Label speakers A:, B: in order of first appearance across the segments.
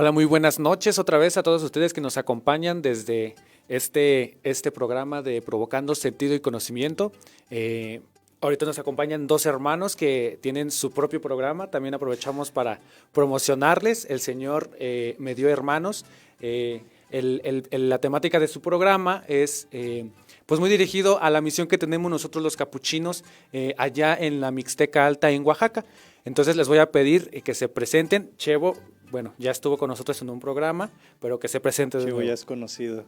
A: Hola, muy buenas noches otra vez a todos ustedes que nos acompañan desde este programa de Provocando Sentido y Conocimiento. Ahorita nos acompañan dos hermanos que tienen su propio programa. También aprovechamos para promocionarles. El señor me dio hermanos. La temática de su programa es pues muy dirigido a la misión que tenemos nosotros los capuchinos allá en la Mixteca Alta en Oaxaca. Entonces les voy a pedir que se presenten. Chevo, bueno, ya estuvo con nosotros en un programa, pero que se presente de
B: Chevo
A: nuevo.
B: ya es conocido.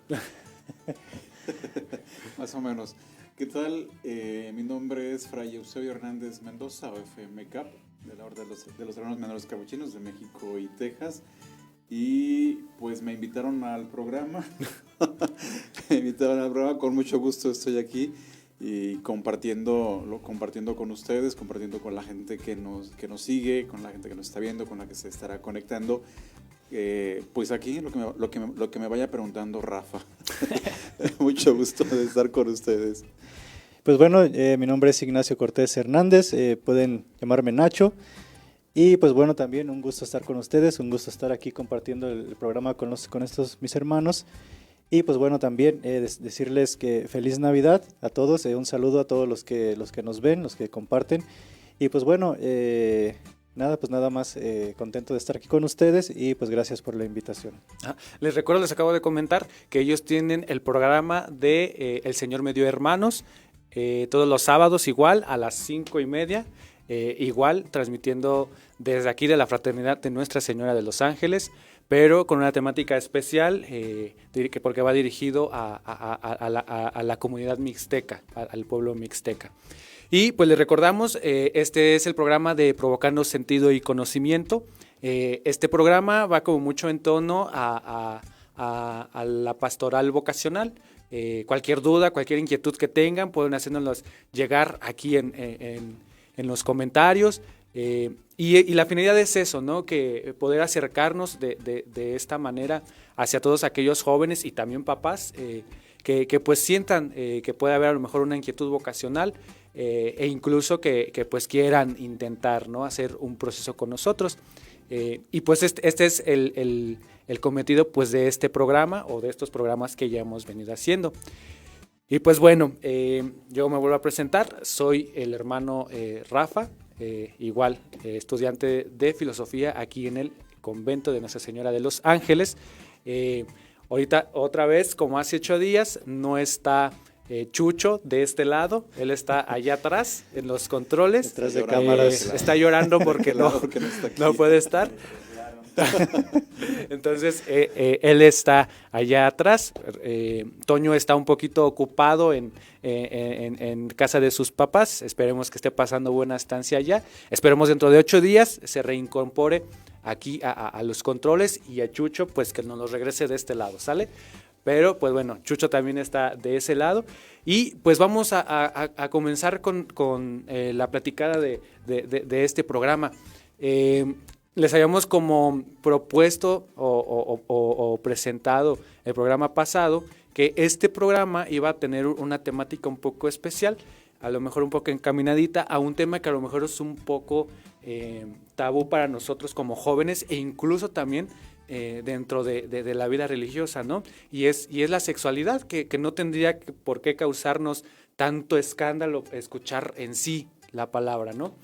C: Más o menos. ¿Qué tal? Mi nombre es Fray Eusebio Hernández Mendoza, o FMCAP, de la Orden de los Hermanos Menores Capuchinos de México y Texas. Y pues me invitaron al programa. Con mucho gusto estoy aquí y compartiendo con ustedes, compartiendo con la gente que nos sigue, con la gente que nos está viendo, con la que se estará conectando. Pues aquí lo que me vaya preguntando Rafa. Mucho gusto de estar con ustedes.
B: Pues bueno, mi nombre es Ignacio Cortés Hernández, pueden llamarme Nacho. Y pues bueno, también un gusto estar con ustedes, un gusto estar aquí compartiendo el programa con estos mis hermanos. Y pues bueno, también decirles que feliz Navidad a todos, un saludo a todos los que nos ven, los que comparten. Y pues bueno, nada más contento de estar aquí con ustedes y pues gracias por la invitación.
A: Les recuerdo, les acabo de comentar que ellos tienen el programa de El Señor Me Dio Hermanos, todos los sábados igual a las 5:30, igual transmitiendo desde aquí de la Fraternidad de Nuestra Señora de los Ángeles, pero con una temática especial porque va dirigido a la comunidad mixteca, al pueblo mixteca. Y pues les recordamos, este es el programa de Provocando Sentido y Conocimiento. Este programa va como mucho en tono a la pastoral vocacional. Cualquier duda, cualquier inquietud que tengan, pueden hacernos llegar aquí en los comentarios. Y la finalidad es eso, ¿no? Que poder acercarnos de esta manera hacia todos aquellos jóvenes y también papás que pues sientan que puede haber a lo mejor una inquietud vocacional e incluso que pues quieran intentar, ¿no? Hacer un proceso con nosotros. Y pues este es el cometido pues de este programa o de estos programas que ya hemos venido haciendo. Y pues bueno, yo me vuelvo a presentar, soy el hermano Rafa, igual estudiante de filosofía aquí en el convento de Nuestra Señora de los Ángeles. Ahorita otra vez, como hace 8 días, no está Chucho de este lado, él está allá atrás en los controles.
B: Detrás de cámaras.
A: Está llorando porque
C: Porque no está aquí.
A: no puede estar. Entonces él está allá atrás. Toño está un poquito ocupado en casa de sus papás. Esperemos que esté pasando buena estancia allá. Esperemos dentro de 8 días se reincorpore aquí a los controles y a Chucho pues que nos los regrese de este lado, ¿sale? Pero pues bueno, Chucho también está de ese lado y pues vamos a comenzar con la platicada de este programa. Les habíamos como propuesto o presentado el programa pasado que este programa iba a tener una temática un poco especial, a lo mejor un poco encaminadita a un tema que a lo mejor es un poco tabú para nosotros como jóvenes e incluso también dentro de la vida religiosa, ¿no? Y es la sexualidad, que no tendría por qué causarnos tanto escándalo escuchar en sí la palabra, ¿no?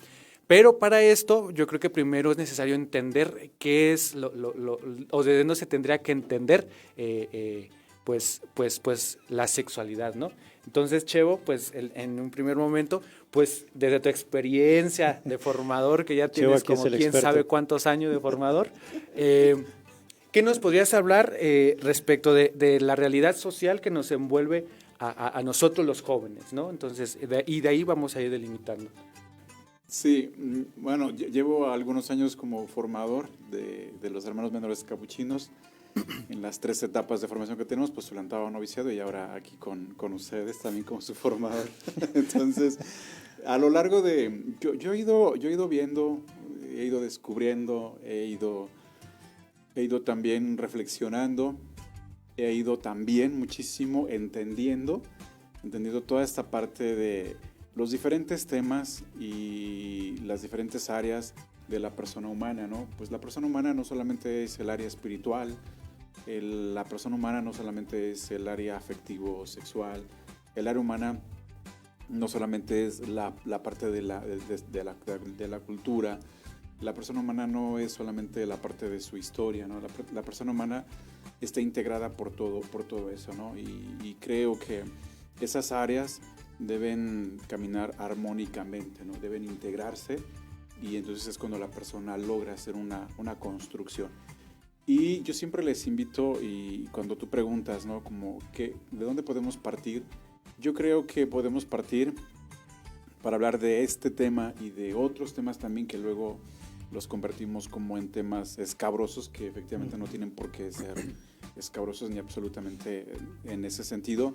A: Pero para esto yo creo que primero es necesario entender qué es o de dónde se tendría que entender pues la sexualidad, ¿no? Entonces, Chevo, pues en un primer momento, pues desde tu experiencia de formador, que ya tienes como quién sabe cuántos años de formador, ¿qué nos podrías hablar respecto de la realidad social que nos envuelve a nosotros los jóvenes, ¿no? Entonces, de ahí vamos a ir delimitando.
C: Sí, bueno, llevo algunos años como formador de los hermanos menores capuchinos en las 3 etapas de formación que tenemos, postulantado a noviciado y ahora aquí con ustedes también como su formador. Entonces, a lo largo de... Yo he ido viendo, he ido descubriendo, he ido también reflexionando, he ido también muchísimo entendiendo toda esta parte de los diferentes temas y las diferentes áreas de la persona humana, ¿no? Pues la persona humana no solamente es el área espiritual, la persona humana no solamente es el área afectivo-sexual, el área humana no solamente es la parte de la cultura, la persona humana no es solamente la parte de su historia, ¿no? La persona humana está integrada por todo eso, ¿no? Y creo que esas áreas deben caminar armónicamente, ¿no? Deben integrarse, y entonces es cuando la persona logra hacer una construcción. Y yo siempre les invito, y cuando tú preguntas, ¿no? Como ¿de dónde podemos partir? Yo creo que podemos partir para hablar de este tema y de otros temas también que luego los convertimos como en temas escabrosos, que efectivamente no tienen por qué ser escabrosos ni absolutamente en ese sentido.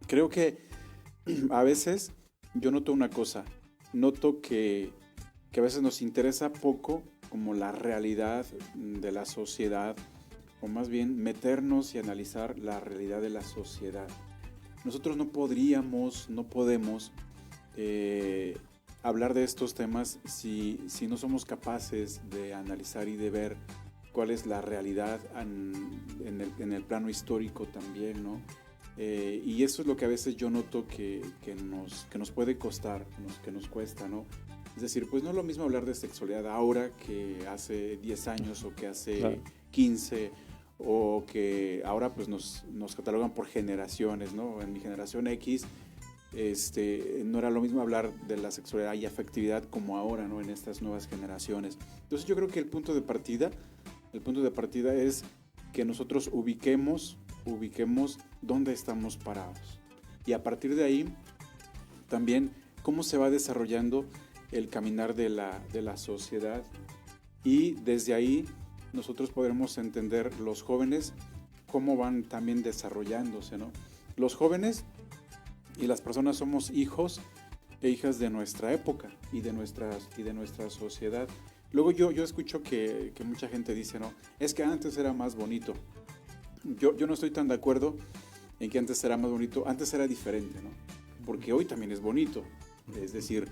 C: Creo que a veces yo noto una cosa, noto que a veces nos interesa poco como la realidad de la sociedad, o más bien meternos y analizar la realidad de la sociedad. Nosotros no podemos hablar de estos temas si no somos capaces de analizar y de ver cuál es la realidad en el plano histórico también, ¿no? Y eso es lo que a veces yo noto que nos puede costar, que nos cuesta, ¿no? Es decir, pues no es lo mismo hablar de sexualidad ahora que hace 10 años o que hace 15, o que ahora pues nos catalogan por generaciones, ¿no? En mi generación X no era lo mismo hablar de la sexualidad y afectividad como ahora, ¿no? En estas nuevas generaciones. Entonces yo creo que el punto de partida es que nosotros ubiquemos dónde estamos parados, y a partir de ahí también cómo se va desarrollando el caminar de la sociedad, y desde ahí nosotros podremos entender los jóvenes cómo van también desarrollándose, ¿no? Los jóvenes y las personas somos hijos e hijas de nuestra época y de nuestra sociedad. Luego yo escucho que mucha gente dice, no, es que antes era más bonito. Yo no estoy tan de acuerdo en que antes era más bonito, antes era diferente, ¿no? Porque hoy también es bonito. Es decir,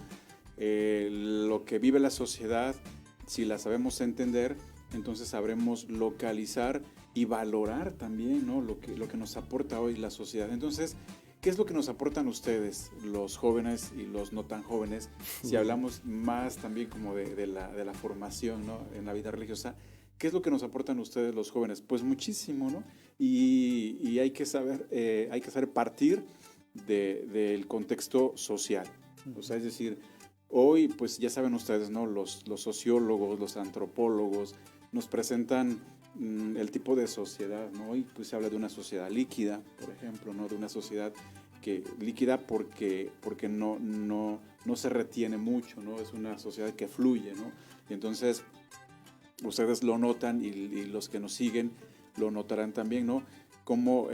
C: lo que vive la sociedad, si la sabemos entender, entonces sabremos localizar y valorar también, ¿no? lo que nos aporta hoy la sociedad. Entonces, ¿qué es lo que nos aportan ustedes, los jóvenes y los no tan jóvenes? Si hablamos más también como de la formación, ¿no? En la vida religiosa, ¿qué es lo que nos aportan ustedes, los jóvenes? Pues muchísimo, ¿no? Y hay que saber partir del contexto social. O sea, es decir, hoy, pues ya saben ustedes, ¿no? Los sociólogos, los antropólogos nos presentan el tipo de sociedad, ¿no? Hoy pues se habla de una sociedad líquida, por ejemplo, ¿no? De una sociedad líquida porque no se retiene mucho, ¿no? Es una sociedad que fluye, ¿no? Y entonces ustedes lo notan, y los que nos siguen lo notarán también, ¿no? Como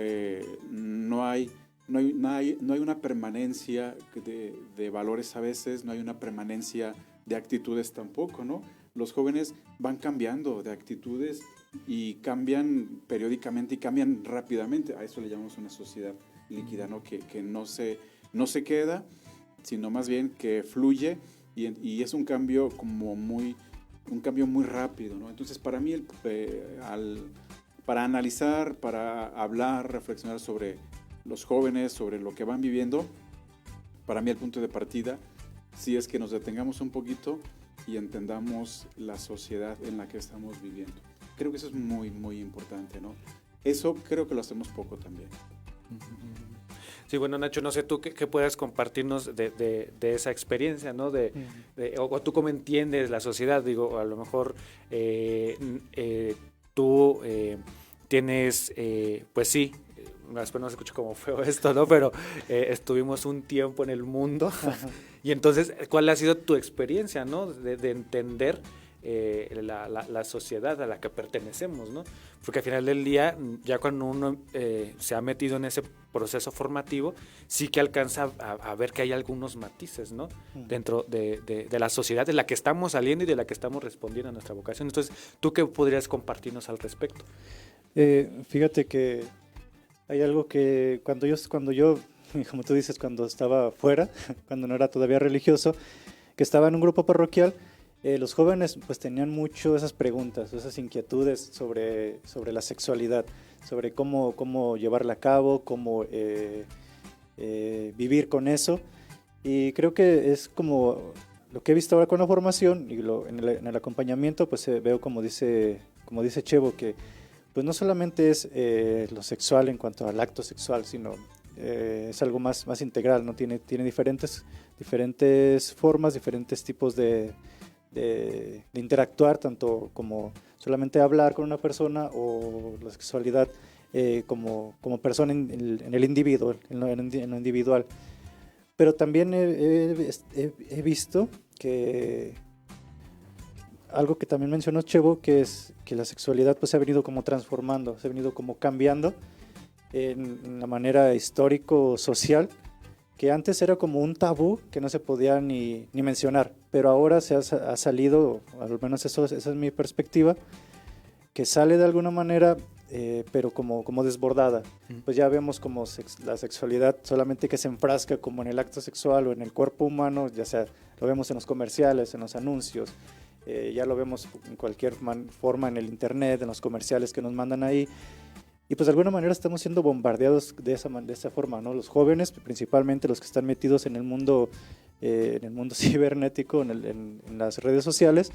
C: no hay una permanencia de valores a veces, no hay una permanencia de actitudes tampoco, ¿no? Los jóvenes van cambiando de actitudes y cambian periódicamente y cambian rápidamente. A eso le llamamos una sociedad líquida, ¿no? Que no se queda, sino más bien que fluye, y es un cambio muy rápido, ¿no? Entonces, para mí, para analizar, para hablar, reflexionar sobre los jóvenes, sobre lo que van viviendo, para mí el punto de partida sí es que nos detengamos un poquito y entendamos la sociedad en la que estamos viviendo. Creo que eso es muy, muy importante, ¿no? Eso creo que lo hacemos poco también.
A: Sí, bueno, Nacho, no sé tú qué puedas compartirnos de esa experiencia, ¿no? O tú cómo entiendes la sociedad. Digo, a lo mejor tú tienes, pues sí, después no se escucha como feo esto, ¿no? Pero estuvimos un tiempo en el mundo. Y entonces, ¿cuál ha sido tu experiencia, ¿no? De entender la sociedad a la que pertenecemos, ¿no? Porque al final del día, ya cuando uno se ha metido en ese proceso formativo, sí que alcanza a ver que hay algunos matices, ¿no? Dentro de la sociedad de la que estamos saliendo y de la que estamos respondiendo a nuestra vocación. Entonces, ¿tú qué podrías compartirnos al respecto?
B: Fíjate que hay algo que cuando yo, como tú dices, cuando estaba fuera, cuando no era todavía religioso, que estaba en un grupo parroquial, los jóvenes pues tenían mucho esas preguntas, esas inquietudes sobre la sexualidad, sobre cómo llevarla a cabo, cómo vivir con eso. Y creo que es como lo que he visto ahora con la formación y en el acompañamiento, pues veo como dice Chevo, que pues no solamente es lo sexual en cuanto al acto sexual, sino es algo más integral, ¿no? Tiene diferentes formas, diferentes tipos de interactuar, tanto como solamente hablar con una persona o la sexualidad como persona en el individuo, en lo individual. Pero también he visto que algo que también mencionó Chevo, que es que la sexualidad pues se ha venido como transformando, se ha venido como cambiando en la manera histórico-social, que antes era como un tabú que no se podía ni mencionar, pero ahora ha salido, al menos esa es mi perspectiva, que sale de alguna manera, pero como desbordada. Pues ya vemos como la sexualidad solamente que se enfrasca como en el acto sexual o en el cuerpo humano, ya sea lo vemos en los comerciales, en los anuncios, ya lo vemos en cualquier forma en el internet, en los comerciales que nos mandan ahí. Y pues de alguna manera estamos siendo bombardeados de esa forma, ¿no? Los jóvenes, principalmente los que están metidos en el mundo cibernético, en las redes sociales,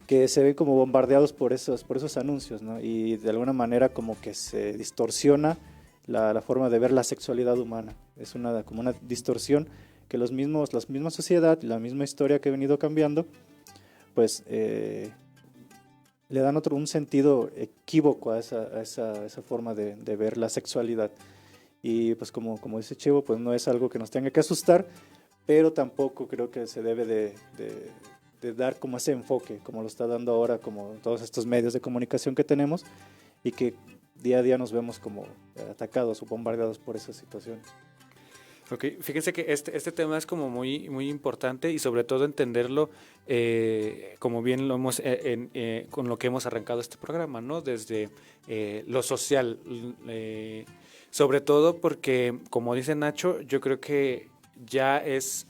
B: que se ven como bombardeados por esos anuncios, ¿no? Y de alguna manera como que se distorsiona la forma de ver la sexualidad humana. Es como una distorsión que la misma sociedad, la misma historia que ha venido cambiando, pues le dan un sentido equívoco a esa forma de ver la sexualidad. Y pues como dice Chevo, pues no es algo que nos tenga que asustar, pero tampoco creo que se debe de dar como ese enfoque, como lo está dando ahora, como todos estos medios de comunicación que tenemos, y que día a día nos vemos como atacados o bombardeados por esas situaciones.
A: Ok, fíjense que este tema es como muy, muy importante y sobre todo entenderlo como bien lo hemos con lo que hemos arrancado este programa, ¿no? Desde lo social, sobre todo porque, como dice Nacho, yo creo que ya es,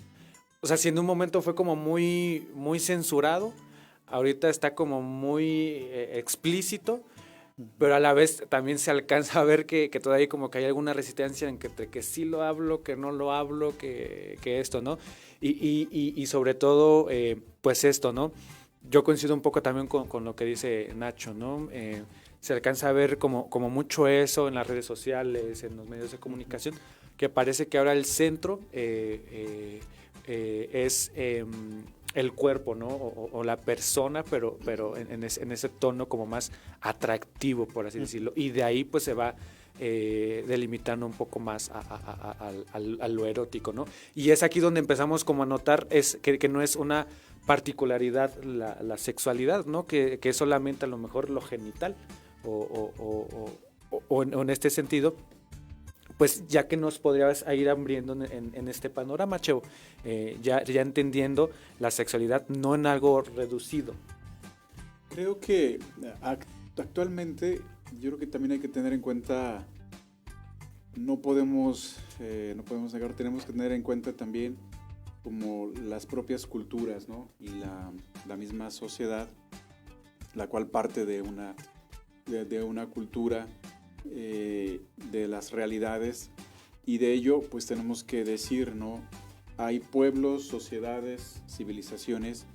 A: o sea, si en un momento fue como muy, muy censurado, ahorita está como muy explícito, pero a la vez también se alcanza a ver que todavía como que hay alguna resistencia entre que sí lo hablo, que no lo hablo, que esto, ¿no? Y sobre todo, pues esto, ¿no? Yo coincido un poco también con lo que dice Nacho, ¿no? Se alcanza a ver como mucho eso en las redes sociales, en los medios de comunicación, que parece que ahora el centro es el cuerpo, ¿no? O la persona, pero en ese tono como más atractivo, por así decirlo. Y de ahí pues se va delimitando un poco más a lo erótico, ¿no? Y es aquí donde empezamos como a notar que no es una particularidad la sexualidad, ¿no? Que es solamente a lo mejor lo genital o en este sentido, pues ya que nos podrías ir abriendo en este panorama, Cheo, ya entendiendo la sexualidad no en algo reducido.
C: Creo que actualmente yo creo que también hay que tener en cuenta, no podemos negar, tenemos que tener en cuenta también como las propias culturas, ¿no? Y la misma sociedad, la cual parte de una cultura, de las realidades, y de ello pues tenemos que decir, ¿no? Hay pueblos, sociedades, civilizaciones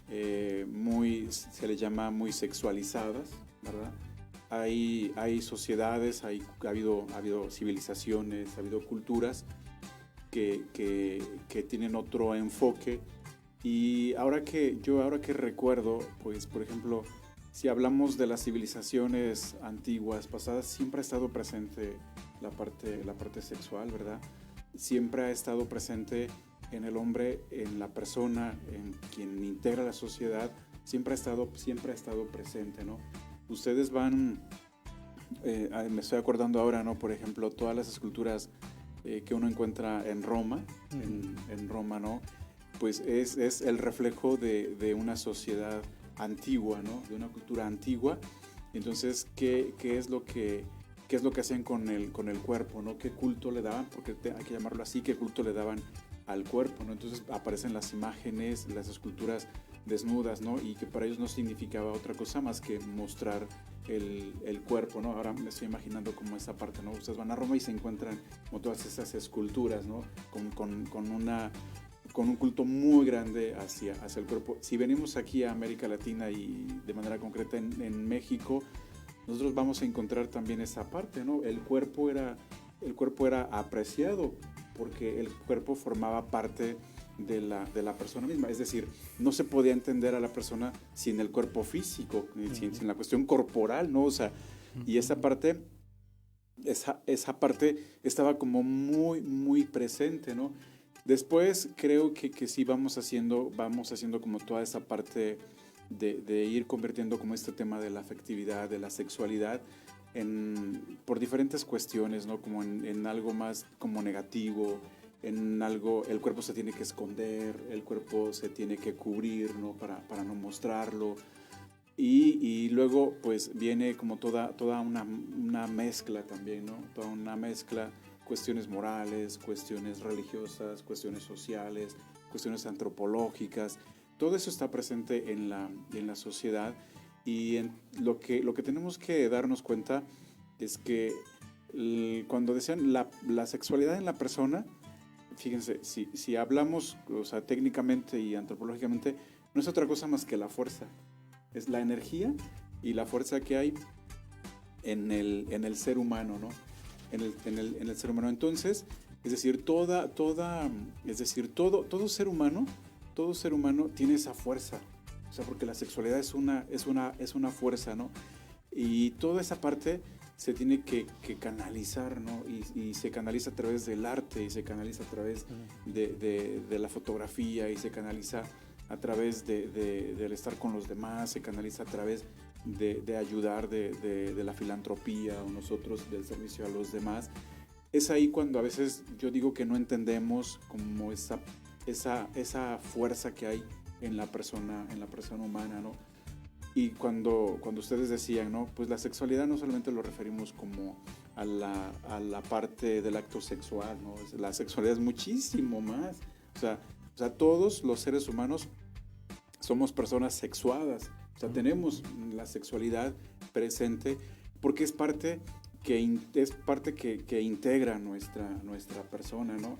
C: se les llama muy sexualizadas, ¿verdad? Hay sociedades, ha habido civilizaciones, ha habido culturas que tienen otro enfoque, y ahora que recuerdo, pues por ejemplo, si hablamos de las civilizaciones antiguas, pasadas, siempre ha estado presente la parte sexual, ¿verdad? Siempre ha estado presente en el hombre, en la persona, en quien integra la sociedad, siempre ha estado presente, ¿no? Ustedes me estoy acordando ahora, ¿no? Por ejemplo, todas las esculturas que uno encuentra en Roma, en Roma, ¿no? Pues es el reflejo de una sociedad antigua, ¿no? De una cultura antigua. Entonces, ¿qué es lo que hacían con el cuerpo, ¿no? ¿Qué culto le daban? Porque hay que llamarlo así, ¿qué culto le daban al cuerpo, ¿no? Entonces aparecen las imágenes, las esculturas desnudas, ¿no? Y que para ellos no significaba otra cosa más que mostrar el cuerpo, ¿no? Ahora me estoy imaginando como esa parte, ¿no? Ustedes van a Roma y se encuentran como todas esas esculturas, ¿no? Con un culto muy grande hacia el cuerpo. Si venimos aquí a América Latina y de manera concreta en México, nosotros vamos a encontrar también esa parte, ¿no? El cuerpo era apreciado porque el cuerpo formaba parte de la persona misma, es decir, no se podía entender a la persona sin el cuerpo físico, sin la cuestión corporal, ¿no? O sea, y esa parte estaba como muy, muy presente, ¿no? Después creo que sí vamos haciendo como toda esa parte de ir convirtiendo como este tema de la afectividad, de la sexualidad, por diferentes cuestiones, ¿no? Como en algo más como negativo, en algo, el cuerpo se tiene que esconder, el cuerpo se tiene que cubrir, ¿no? Para no mostrarlo. Y luego pues viene como toda una mezcla también, ¿no? Toda una mezcla, cuestiones morales, cuestiones religiosas, cuestiones sociales, cuestiones antropológicas. Todo eso está presente en la sociedad, y lo que tenemos que darnos cuenta es que cuando decían la sexualidad en la persona, fíjense, si hablamos, o sea, técnicamente y antropológicamente, no es otra cosa más que la fuerza. Es la energía y la fuerza que hay en el ser humano, ¿no? En el ser humano. Entonces, es decir, todo ser humano tiene esa fuerza. O sea, porque la sexualidad es una fuerza, ¿no? Y toda esa parte se tiene que canalizar, ¿no? Y se canaliza a través del arte, y se canaliza a través de la fotografía, y se canaliza a través del estar con los demás, se canaliza a través de ayudar, de la filantropía, o nosotros del servicio a los demás. Es ahí cuando a veces yo digo que no entendemos como esa fuerza que hay en la persona humana, ¿no? Y cuando ustedes decían, ¿no? Pues la sexualidad no solamente lo referimos como a la parte del acto sexual, ¿no? La sexualidad es muchísimo más. O sea, todos los seres humanos somos personas sexuadas. O sea, tenemos la sexualidad presente porque es parte que integra nuestra persona, ¿no?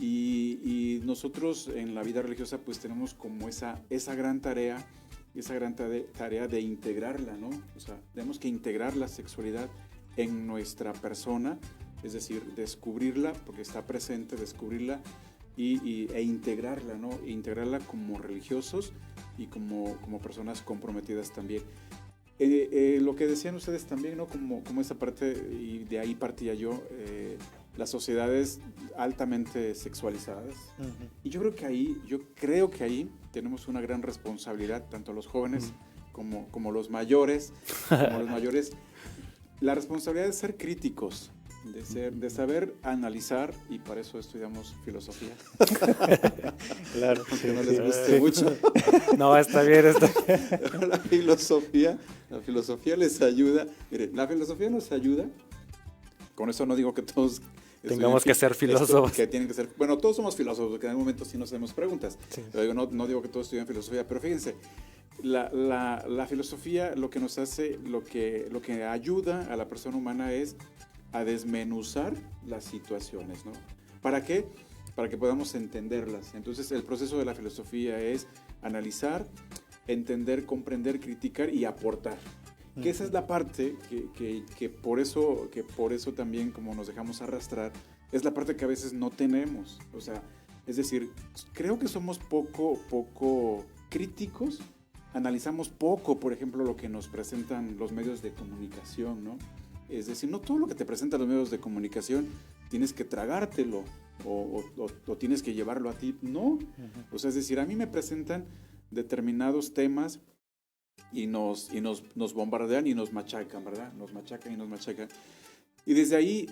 C: Y nosotros en la vida religiosa pues tenemos como esa gran tarea de integrarla, ¿no? O sea, tenemos que integrar la sexualidad en nuestra persona, es decir, descubrirla porque está presente, descubrirla e integrarla, ¿no? E integrarla como religiosos y como personas comprometidas también. Lo que decían ustedes también, ¿no? Como esa parte, y de ahí partía yo, las sociedades altamente sexualizadas. Uh-huh. Y yo creo que ahí tenemos una gran responsabilidad, tanto los jóvenes como los mayores, la responsabilidad de ser críticos, de saber analizar, y para eso estudiamos filosofía.
B: Claro,
C: aunque no les guste mucho.
A: No, está bien.
C: La filosofía les ayuda. Mire, la filosofía nos ayuda. Con eso no digo que todos
A: tengamos que ser filósofos.
C: Que tienen que ser, bueno, todos somos filósofos, porque en algún momento sí nos hacemos preguntas. Sí. Pero no digo que todos estudian filosofía, pero fíjense, la filosofía lo que nos hace, lo que ayuda a la persona humana es a desmenuzar las situaciones, ¿no? ¿Para qué? Para que podamos entenderlas. Entonces, el proceso de la filosofía es analizar, entender, comprender, criticar y aportar. Que esa es la parte que por eso también, como nos dejamos arrastrar, es la parte que a veces no tenemos. O sea, es decir, creo que somos poco críticos, analizamos poco, por ejemplo, lo que nos presentan los medios de comunicación, ¿no? Es decir, no todo lo que te presentan los medios de comunicación tienes que tragártelo o tienes que llevarlo a ti. No. O sea, es decir, a mí me presentan determinados temas y nos bombardean y nos machacan, ¿verdad? Nos machacan. Y desde ahí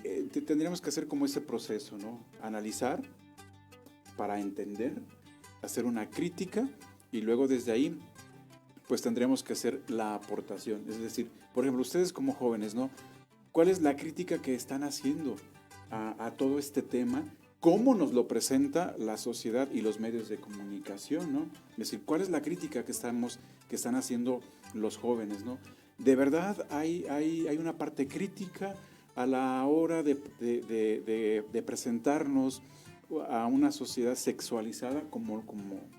C: tendríamos que hacer como ese proceso, ¿no? Analizar para entender, hacer una crítica, y luego desde ahí pues tendríamos que hacer la aportación. Es decir, por ejemplo, ustedes como jóvenes, ¿no? ¿Cuál es la crítica que están haciendo a todo este tema cómo nos lo presenta la sociedad y los medios de comunicación, ¿no? Es decir, ¿cuál es la crítica que están haciendo los jóvenes, ¿no? De verdad hay una parte crítica a la hora de presentarnos a una sociedad sexualizada como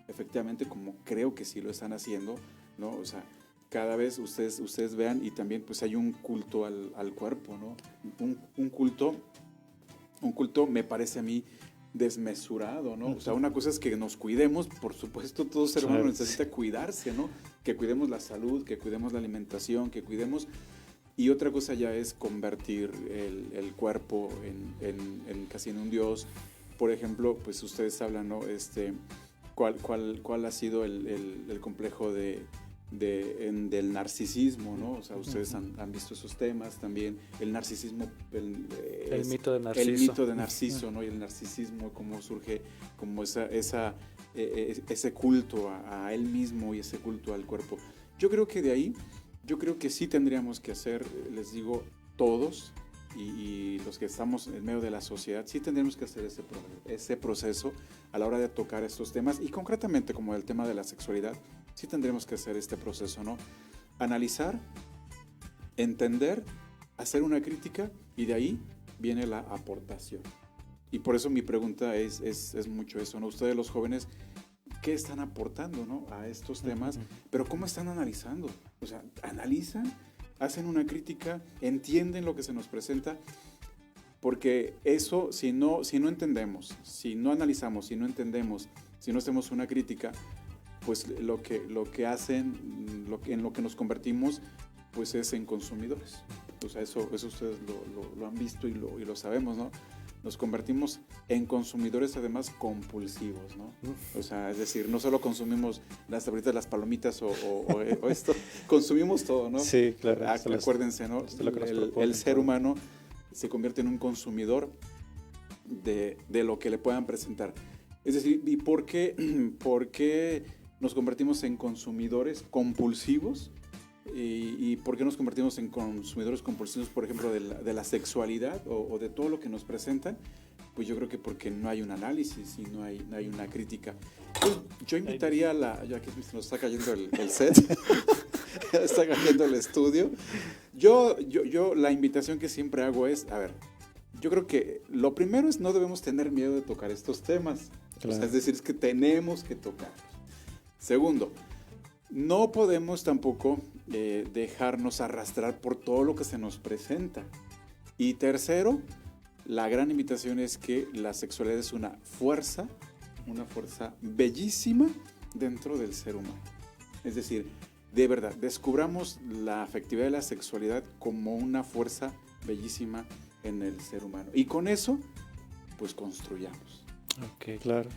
C: efectivamente como creo que sí lo están haciendo, ¿no? O sea, cada vez ustedes vean, y también pues hay un culto al cuerpo, ¿no? Un culto me parece a mí desmesurado, ¿no? O sea, una cosa es que nos cuidemos, por supuesto, todo ser humano necesita cuidarse, ¿no? Que cuidemos la salud, que cuidemos la alimentación, que cuidemos... Y otra cosa ya es convertir el cuerpo en casi en un dios. Por ejemplo, pues ustedes hablan, ¿no? ¿Cuál ha sido el complejo del narcisismo, ¿no? O sea, ustedes han visto esos temas también. El narcisismo...
A: El mito de Narciso.
C: El mito de Narciso, ¿no? Y el narcisismo, cómo surge como ese culto a él mismo y ese culto al cuerpo. Yo creo que sí tendríamos que hacer, les digo, todos y los que estamos en medio de la sociedad, sí tendríamos que hacer ese proceso a la hora de tocar estos temas y concretamente como el tema de la sexualidad, sí tendremos que hacer este proceso, ¿no? Analizar, entender, hacer una crítica y de ahí viene la aportación. Y por eso mi pregunta es mucho eso, ¿no? Ustedes los jóvenes, ¿qué están aportando, ¿no? A estos temas? Pero ¿cómo están analizando? O sea, analizan, hacen una crítica, entienden lo que se nos presenta, porque eso, si no entendemos, si no analizamos, si no entendemos, si no hacemos una crítica, pues lo que hacen, en lo que nos convertimos, pues es en consumidores. O sea, eso ustedes lo han visto y lo sabemos, ¿no? Nos convertimos en consumidores además compulsivos, ¿no? O sea, es decir, no solo consumimos las tablitas, las palomitas o esto, consumimos todo, ¿no?
B: Sí, claro.
C: Acuérdense, ¿no? El ser humano se convierte en un consumidor de lo que le puedan presentar. Es decir, ¿y por qué nos convertimos en consumidores compulsivos? ¿Y por qué nos convertimos en consumidores compulsivos, por ejemplo, de la sexualidad o de todo lo que nos presentan? Pues yo creo que porque no hay un análisis y no hay una crítica. Pues yo invitaría ya que se nos está cayendo el set, está cayendo el estudio, yo la invitación que siempre hago es, a ver, yo creo que lo primero es no debemos tener miedo de tocar estos temas. Claro. O sea, es decir, es que tenemos que tocarlos. Segundo, no podemos tampoco dejarnos arrastrar por todo lo que se nos presenta. Y tercero, la gran invitación es que la sexualidad es una fuerza bellísima dentro del ser humano. Es decir, de verdad, descubramos la afectividad de la sexualidad como una fuerza bellísima en el ser humano. Y con eso, pues construyamos.
A: Ok, claro.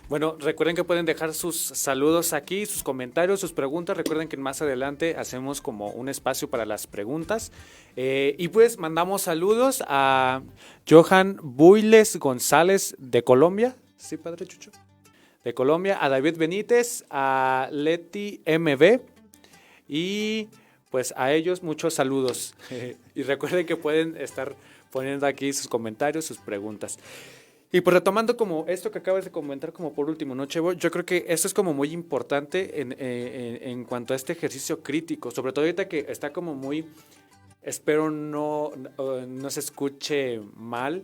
A: Bueno, recuerden que pueden dejar sus saludos aquí, sus comentarios, sus preguntas. Recuerden que más adelante hacemos como un espacio para las preguntas. Y pues mandamos saludos a Johan Builes González de Colombia. ¿Sí, padre Chucho? De Colombia, a David Benítez, a Leti MB y pues a ellos muchos saludos. Y recuerden que pueden estar poniendo aquí sus comentarios, sus preguntas. Y pues retomando como esto que acabas de comentar como por último, ¿no, Chevo? Yo creo que esto es como muy importante en cuanto a este ejercicio crítico, sobre todo ahorita que está como muy, espero no se escuche mal,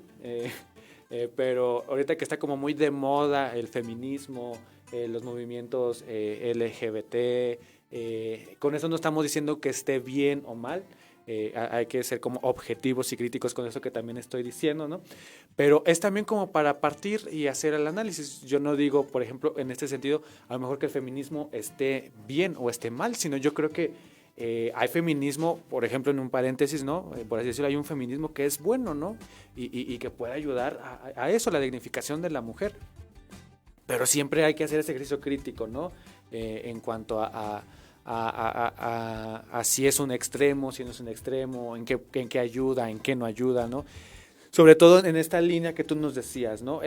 A: pero ahorita que está como muy de moda el feminismo, los movimientos LGBT, con eso no estamos diciendo que esté bien o mal. Hay que ser como objetivos y críticos con eso que también estoy diciendo, ¿no? Pero es también como para partir y hacer el análisis. Yo no digo, por ejemplo, en este sentido, a lo mejor que el feminismo esté bien o esté mal, sino yo creo que hay feminismo, por ejemplo, en un paréntesis, ¿no? Por así decirlo, hay un feminismo que es bueno, ¿no? Y que puede ayudar a eso, la dignificación de la mujer. Pero siempre hay que hacer ese ejercicio crítico, ¿no? En cuanto a si es un extremo, si no es un extremo, en qué ayuda, en qué no ayuda, ¿no? Sobre todo en esta línea que tú nos decías, ¿no?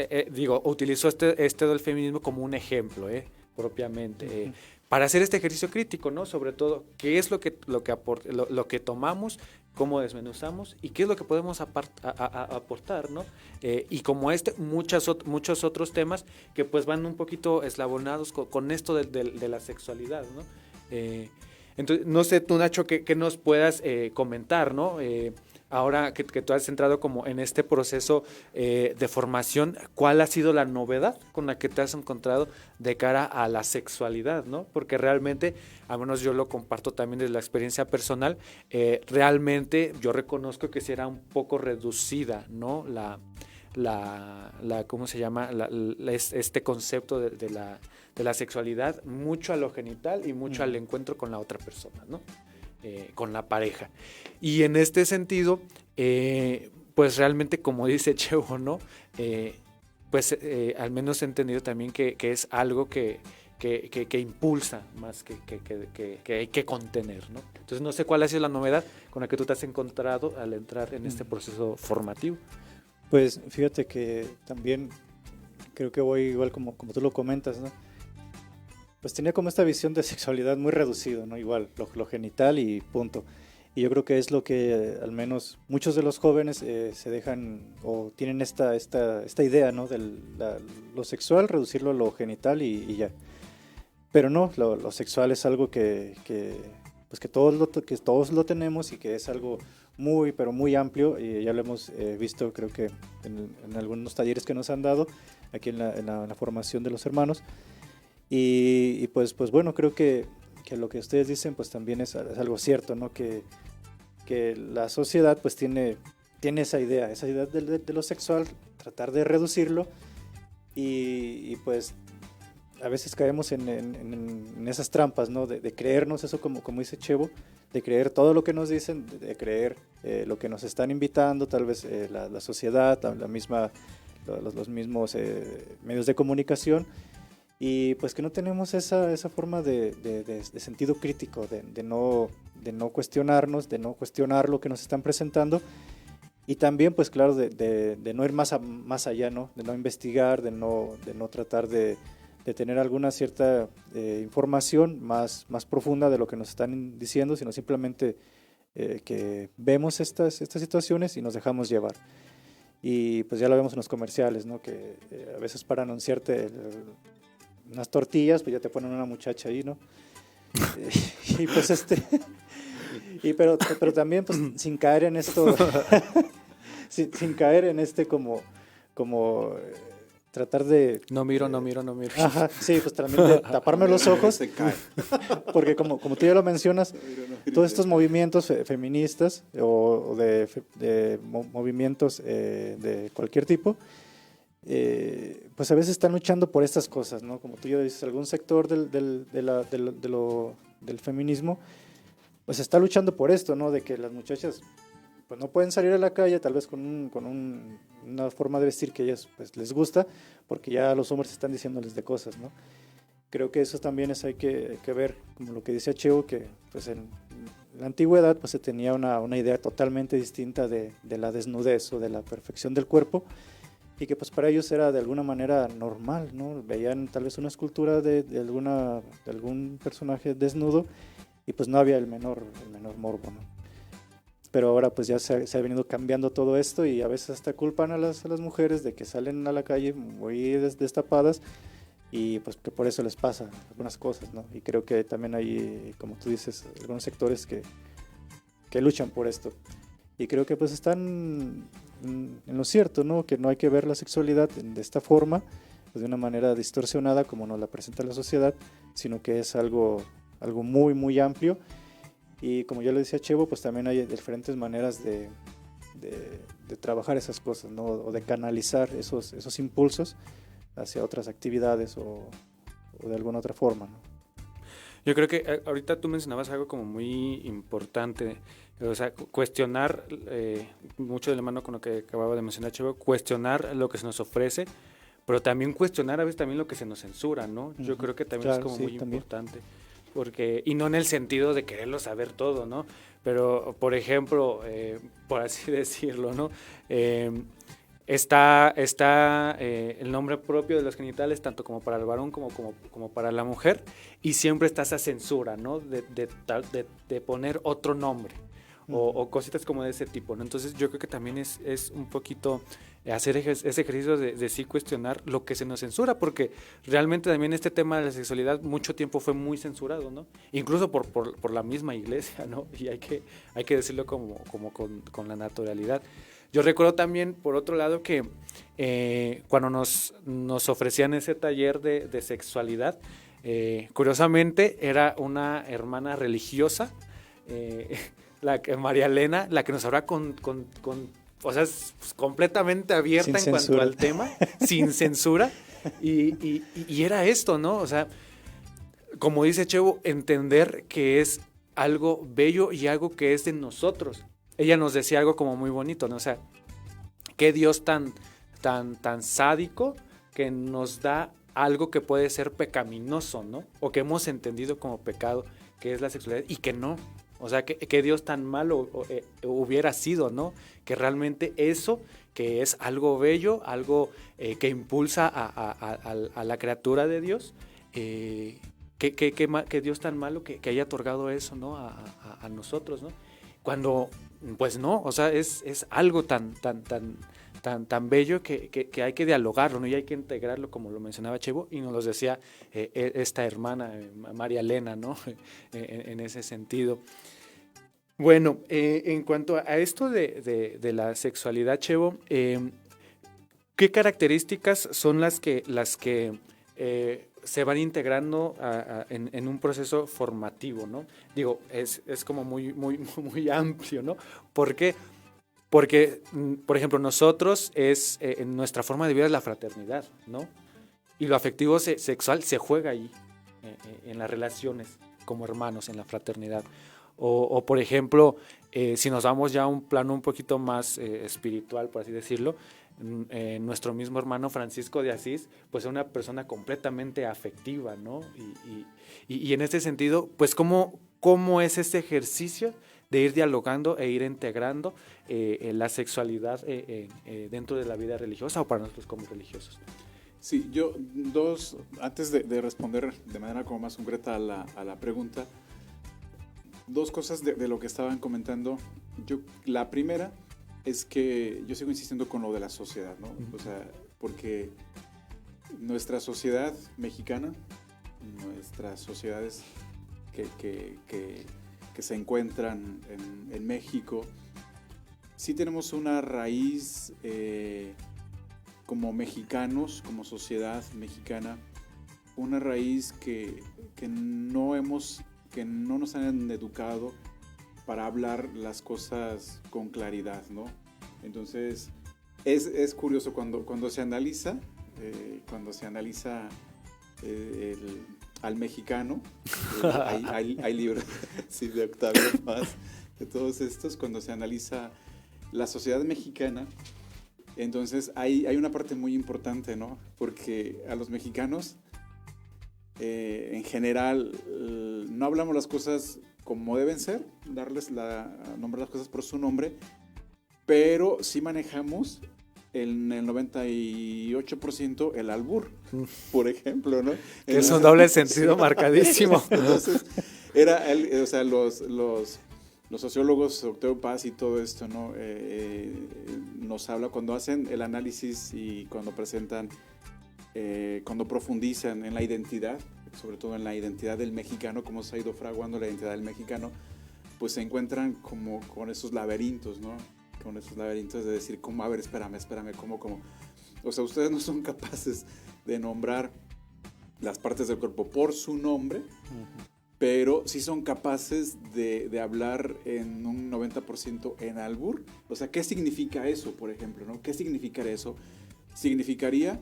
A: Utilizó este del feminismo como un ejemplo, propiamente, para hacer este ejercicio crítico, ¿no? Sobre todo, ¿qué es lo que tomamos cómo desmenuzamos y qué es lo que podemos aportar, ¿no? Y como muchos otros temas que pues van un poquito eslabonados con esto de la sexualidad, ¿no? Entonces, no sé tú, Nacho, qué nos puedas comentar, ¿no? Ahora que tú has entrado como en este proceso de formación, ¿cuál ha sido la novedad con la que te has encontrado de cara a la sexualidad, ¿no? Porque realmente, al menos yo lo comparto también desde la experiencia personal, realmente yo reconozco que sí era un poco reducida, ¿no? ¿Cómo se llama? Este concepto de la sexualidad, mucho a lo genital y mucho al encuentro con la otra persona, ¿no? Con la pareja. Y en este sentido, pues realmente, como dice Chevo, ¿no? Al menos he entendido también que es algo que impulsa más que hay que contener, ¿no? Entonces no sé cuál ha sido la novedad con la que tú te has encontrado al entrar en este proceso formativo.
B: Pues fíjate que también creo que voy igual como tú lo comentas, ¿no? Pues tenía como esta visión de sexualidad muy reducido, ¿no? Igual, lo genital y punto. Y yo creo que es lo que al menos muchos de los jóvenes se dejan o tienen esta idea, ¿no? De lo sexual, reducirlo a lo genital y ya. Pero no, lo sexual es algo que todos lo tenemos y que es algo muy, pero muy amplio, y ya lo hemos visto, creo que en algunos talleres que nos han dado aquí en la formación de los hermanos. Y pues bueno, creo que lo que ustedes dicen pues también es algo cierto, ¿no? Que la sociedad pues tiene esa idea de lo sexual, tratar de reducirlo y pues a veces caemos en esas trampas, ¿no? De creernos eso como dice Chevo, de creer todo lo que nos dicen, de creer lo que nos están invitando, tal vez la sociedad, los mismos medios de comunicación. Y pues que no tenemos esa forma de sentido crítico, de no cuestionarnos, de no cuestionar lo que nos están presentando. Y también, pues claro, de no ir más allá, ¿no? De no investigar, de no tratar de tener alguna cierta información más profunda de lo que nos están diciendo, sino simplemente que vemos estas situaciones y nos dejamos llevar. Y pues ya lo vemos en los comerciales, ¿no? Que a veces para anunciarte unas tortillas, pues ya te ponen una muchacha ahí, ¿no? Y pues pero también pues sin caer en esto, sin caer en como tratar de...
A: No miro.
B: Ajá, sí, pues también de taparme los ojos, porque como tú ya lo mencionas, todos estos movimientos feministas o de movimientos de cualquier tipo, pues a veces están luchando por estas cosas, ¿no? Como tú ya dices, algún sector del feminismo, pues está luchando por esto, ¿no? De que las muchachas pues no pueden salir a la calle, tal vez con una forma de vestir que a ellas pues, les gusta, porque ya los hombres están diciéndoles de cosas, ¿no? Creo que eso también hay que ver, como lo que decía Chevo, que pues en la antigüedad pues se tenía una idea totalmente distinta de la desnudez o de la perfección del cuerpo, y que pues para ellos era de alguna manera normal, ¿no? Veían tal vez una escultura de algún personaje desnudo y pues no había el menor morbo, ¿no? Pero ahora pues ya se ha venido cambiando todo esto y a veces hasta culpan a las mujeres de que salen a la calle muy destapadas y pues que por eso les pasa algunas cosas, ¿no? Y creo que también hay, como tú dices, algunos sectores que luchan por esto. Y creo que pues están en lo cierto, ¿no? Que no hay que ver la sexualidad de esta forma, pues, de una manera distorsionada como nos la presenta la sociedad, sino que es algo muy, muy amplio. Y como ya le decía Chevo, pues también hay diferentes maneras de trabajar esas cosas, ¿no? O de canalizar esos impulsos hacia otras actividades o de alguna otra forma, ¿no?
A: Yo creo que ahorita tú mencionabas algo como muy importante, o sea, cuestionar, mucho de la mano con lo que acababa de mencionar Chevo, cuestionar lo que se nos ofrece, pero también cuestionar a veces también lo que se nos censura, ¿no? Yo creo que también es como sí, muy importante. Porque, y no en el sentido de quererlo saber todo, ¿no? Pero, por ejemplo, por así decirlo, ¿no? Está el nombre propio de los genitales, tanto como para el varón como para la mujer, y siempre está esa censura, ¿no? De poner otro nombre. o cositas como de ese tipo, ¿no? Entonces yo creo que también es un poquito hacer ese ejercicio de sí cuestionar lo que se nos censura, porque realmente también este tema de la sexualidad mucho tiempo fue muy censurado, ¿no? Incluso por la misma iglesia, ¿no? Y hay que decirlo como con la naturalidad. Yo recuerdo también, por otro lado, que cuando nos ofrecían ese taller de sexualidad, curiosamente era una hermana religiosa, María Elena, la que nos hablaba o sea, completamente abierta en cuanto al tema, sin censura, y era esto, ¿no? O sea, como dice Chevo, entender que es algo bello y algo que es de nosotros. Ella nos decía algo como muy bonito, ¿no? O sea, qué Dios tan sádico que nos da algo que puede ser pecaminoso, ¿no? O que hemos entendido como pecado, que es la sexualidad, y que no. O sea, que Dios tan malo hubiera sido, ¿no? Que realmente eso, que es algo bello, algo que impulsa a la criatura de Dios, que Dios tan malo que haya otorgado eso, ¿no? A nosotros, ¿no? Cuando, pues no, o sea, es algo tan bello que hay que dialogarlo, ¿no? Y hay que integrarlo, como lo mencionaba Chevo, y nos lo decía esta hermana, María Elena, ¿no? En ese sentido. Bueno, en cuanto a esto de la sexualidad, Chevo, ¿qué características son las que se van integrando en un proceso formativo, ¿no? Digo, es como muy amplio, ¿no? ¿Por qué? Porque, por ejemplo, nosotros en nuestra forma de vida es la fraternidad, ¿no? Y lo afectivo sexual se juega ahí, en las relaciones como hermanos, en la fraternidad. O por ejemplo, si nos vamos ya a un plano un poquito más espiritual, por así decirlo, nuestro mismo hermano Francisco de Asís, pues es una persona completamente afectiva, ¿no? Y en este sentido, pues ¿cómo es este ejercicio de ir dialogando e ir integrando la sexualidad dentro de la vida religiosa o para nosotros como religiosos?
C: Sí, antes de responder de manera como más concreta a la pregunta, dos cosas de lo que estaban comentando. La primera es que yo sigo insistiendo con lo de la sociedad, ¿no? O sea, porque nuestra sociedad mexicana, nuestras sociedades que se encuentran en México, sí tenemos una raíz como mexicanos, como sociedad mexicana, una raíz que no nos han educado para hablar las cosas con claridad, ¿no? Entonces, es curioso cuando se analiza, al mexicano, hay libros sí, de Octavio Paz, de todos estos, cuando se analiza la sociedad mexicana, entonces hay una parte muy importante, ¿no? Porque a los mexicanos, en general, no hablamos las cosas como deben ser, nombrar las cosas por su nombre, pero sí manejamos en el 98% el albur, por ejemplo, ¿no?
A: Que es un doble sentido marcadísimo.
C: Entonces, o sea, los sociólogos, Octavio Paz y todo esto, ¿no? Nos habla cuando hacen el análisis y cuando presentan, cuando profundizan en la identidad, sobre todo en la identidad del mexicano, cómo se ha ido fraguando la identidad del mexicano, pues se encuentran como con esos laberintos, ¿no? Con esos laberintos de decir, ¿cómo? A ver, espérame, ¿cómo? O sea, ustedes no son capaces de nombrar las partes del cuerpo por su nombre, pero sí son capaces de hablar en un 90% en albur. O sea, ¿qué significa eso, por ejemplo, ¿no? ¿Qué significaría eso? Significaría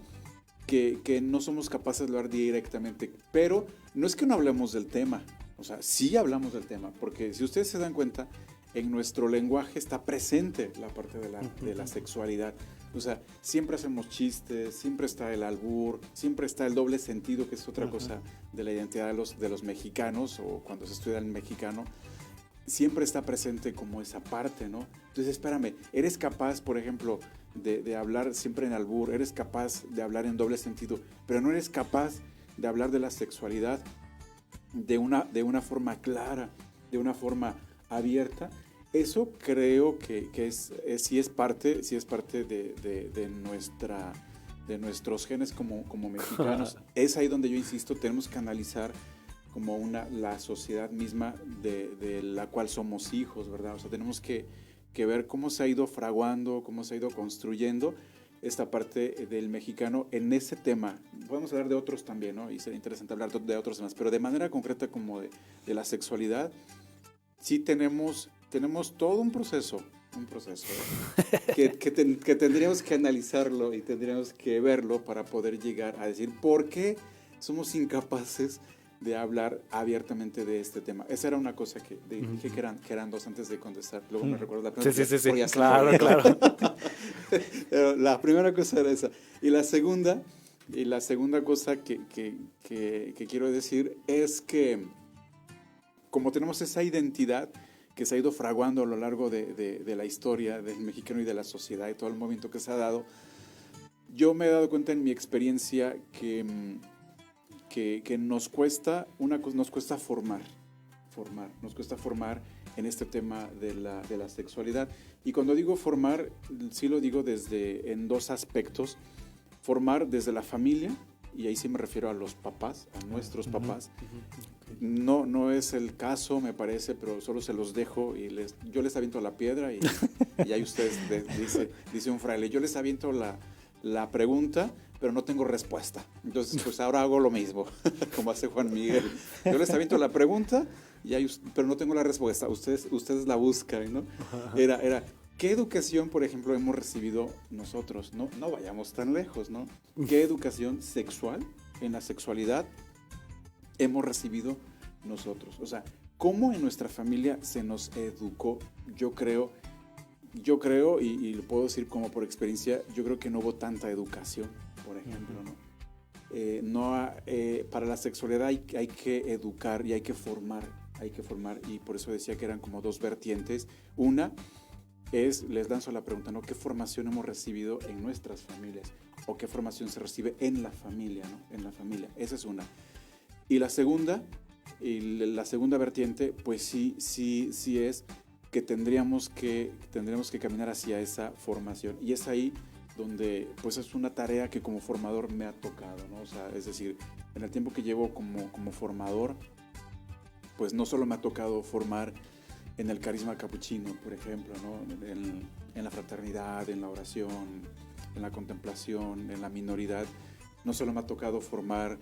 C: que no somos capaces de hablar directamente, pero no es que no hablemos del tema, o sea, sí hablamos del tema, porque si ustedes se dan cuenta, en nuestro lenguaje está presente la parte de la sexualidad. O sea, siempre hacemos chistes, siempre está el albur, siempre está el doble sentido, que es otra cosa de la identidad de los mexicanos, o cuando se estudia el mexicano, siempre está presente como esa parte, ¿no? Entonces, espérame, eres capaz, por ejemplo, de hablar siempre en albur, eres capaz de hablar en doble sentido, pero no eres capaz de hablar de la sexualidad de una forma clara, de una forma abierta. Eso creo que sí es parte de nuestros genes como mexicanos. Es ahí donde yo insisto, tenemos que analizar como la sociedad misma de la cual somos hijos, ¿verdad? O sea, tenemos que ver cómo se ha ido fraguando, cómo se ha ido construyendo esta parte del mexicano en ese tema. Podemos hablar de otros también, ¿no? Y sería interesante hablar de otros temas, pero de manera concreta como de la sexualidad, sí tenemos todo un proceso que tendríamos que analizarlo y tendríamos que verlo para poder llegar a decir por qué somos incapaces de hablar abiertamente de este tema. Esa era una cosa que dije que eran dos antes de contestar. Luego me recuerdo la primera.
A: Sí. Claro.
C: Pero la primera cosa era esa. Y la segunda cosa que quiero decir es que como tenemos esa identidad que se ha ido fraguando a lo largo de la historia del mexicano y de la sociedad y todo el movimiento que se ha dado, yo me he dado cuenta en mi experiencia que nos cuesta formar en este tema de la sexualidad. Y cuando digo formar, sí lo digo en dos aspectos. Formar desde la familia, y ahí sí me refiero a los papás, a nuestros papás. No es el caso, me parece, pero solo se los dejo y yo les aviento la piedra y ahí ustedes, dice un fraile, yo les aviento la pregunta, pero no tengo respuesta. Entonces, pues ahora hago lo mismo, como hace Juan Miguel. Yo les aviento la pregunta, pero no tengo la respuesta. Ustedes la buscan, ¿no? Era ¿qué educación, por ejemplo, hemos recibido nosotros? No vayamos tan lejos, ¿no? ¿Qué educación sexual, en la sexualidad, hemos recibido nosotros? O sea, ¿cómo en nuestra familia se nos educó? Yo creo, y lo puedo decir como por experiencia, yo creo que no hubo tanta educación, por ejemplo, ¿no? Para la sexualidad hay que educar y hay que formar, y por eso decía que eran como dos vertientes. Una les lanzo la pregunta, ¿no? ¿Qué formación hemos recibido en nuestras familias? ¿O qué formación se recibe en la familia, ¿no? En la familia, esa es una. Y la segunda vertiente, pues sí es que tendríamos que caminar hacia esa formación. Y es ahí donde, pues es una tarea que como formador me ha tocado, ¿no? O sea, es decir, en el tiempo que llevo como formador, pues no solo me ha tocado formar en el carisma capuchino, por ejemplo, ¿no? En la fraternidad, en la oración, en la contemplación, en la minoridad. No solo me ha tocado formar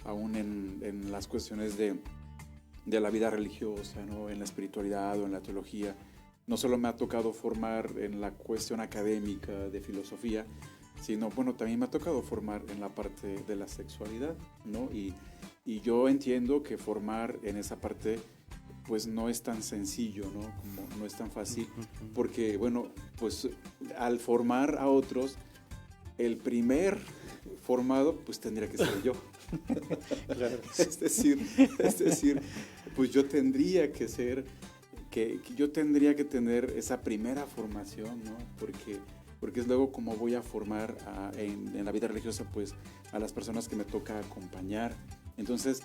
C: aún en las cuestiones de la vida religiosa, ¿no? En la espiritualidad o en la teología. No solo me ha tocado formar en la cuestión académica de filosofía, sino, bueno, también me ha tocado formar en la parte de la sexualidad, ¿no? Y yo entiendo que formar en esa parte pues no es tan sencillo, ¿no? Como no es tan fácil, porque, bueno, pues al formar a otros, el primer formado, pues tendría que ser yo. Claro. Es decir, pues yo tendría que ser, yo tendría que tener esa primera formación, ¿no? Porque es luego como voy a formar en la vida religiosa, pues a las personas que me toca acompañar. Entonces,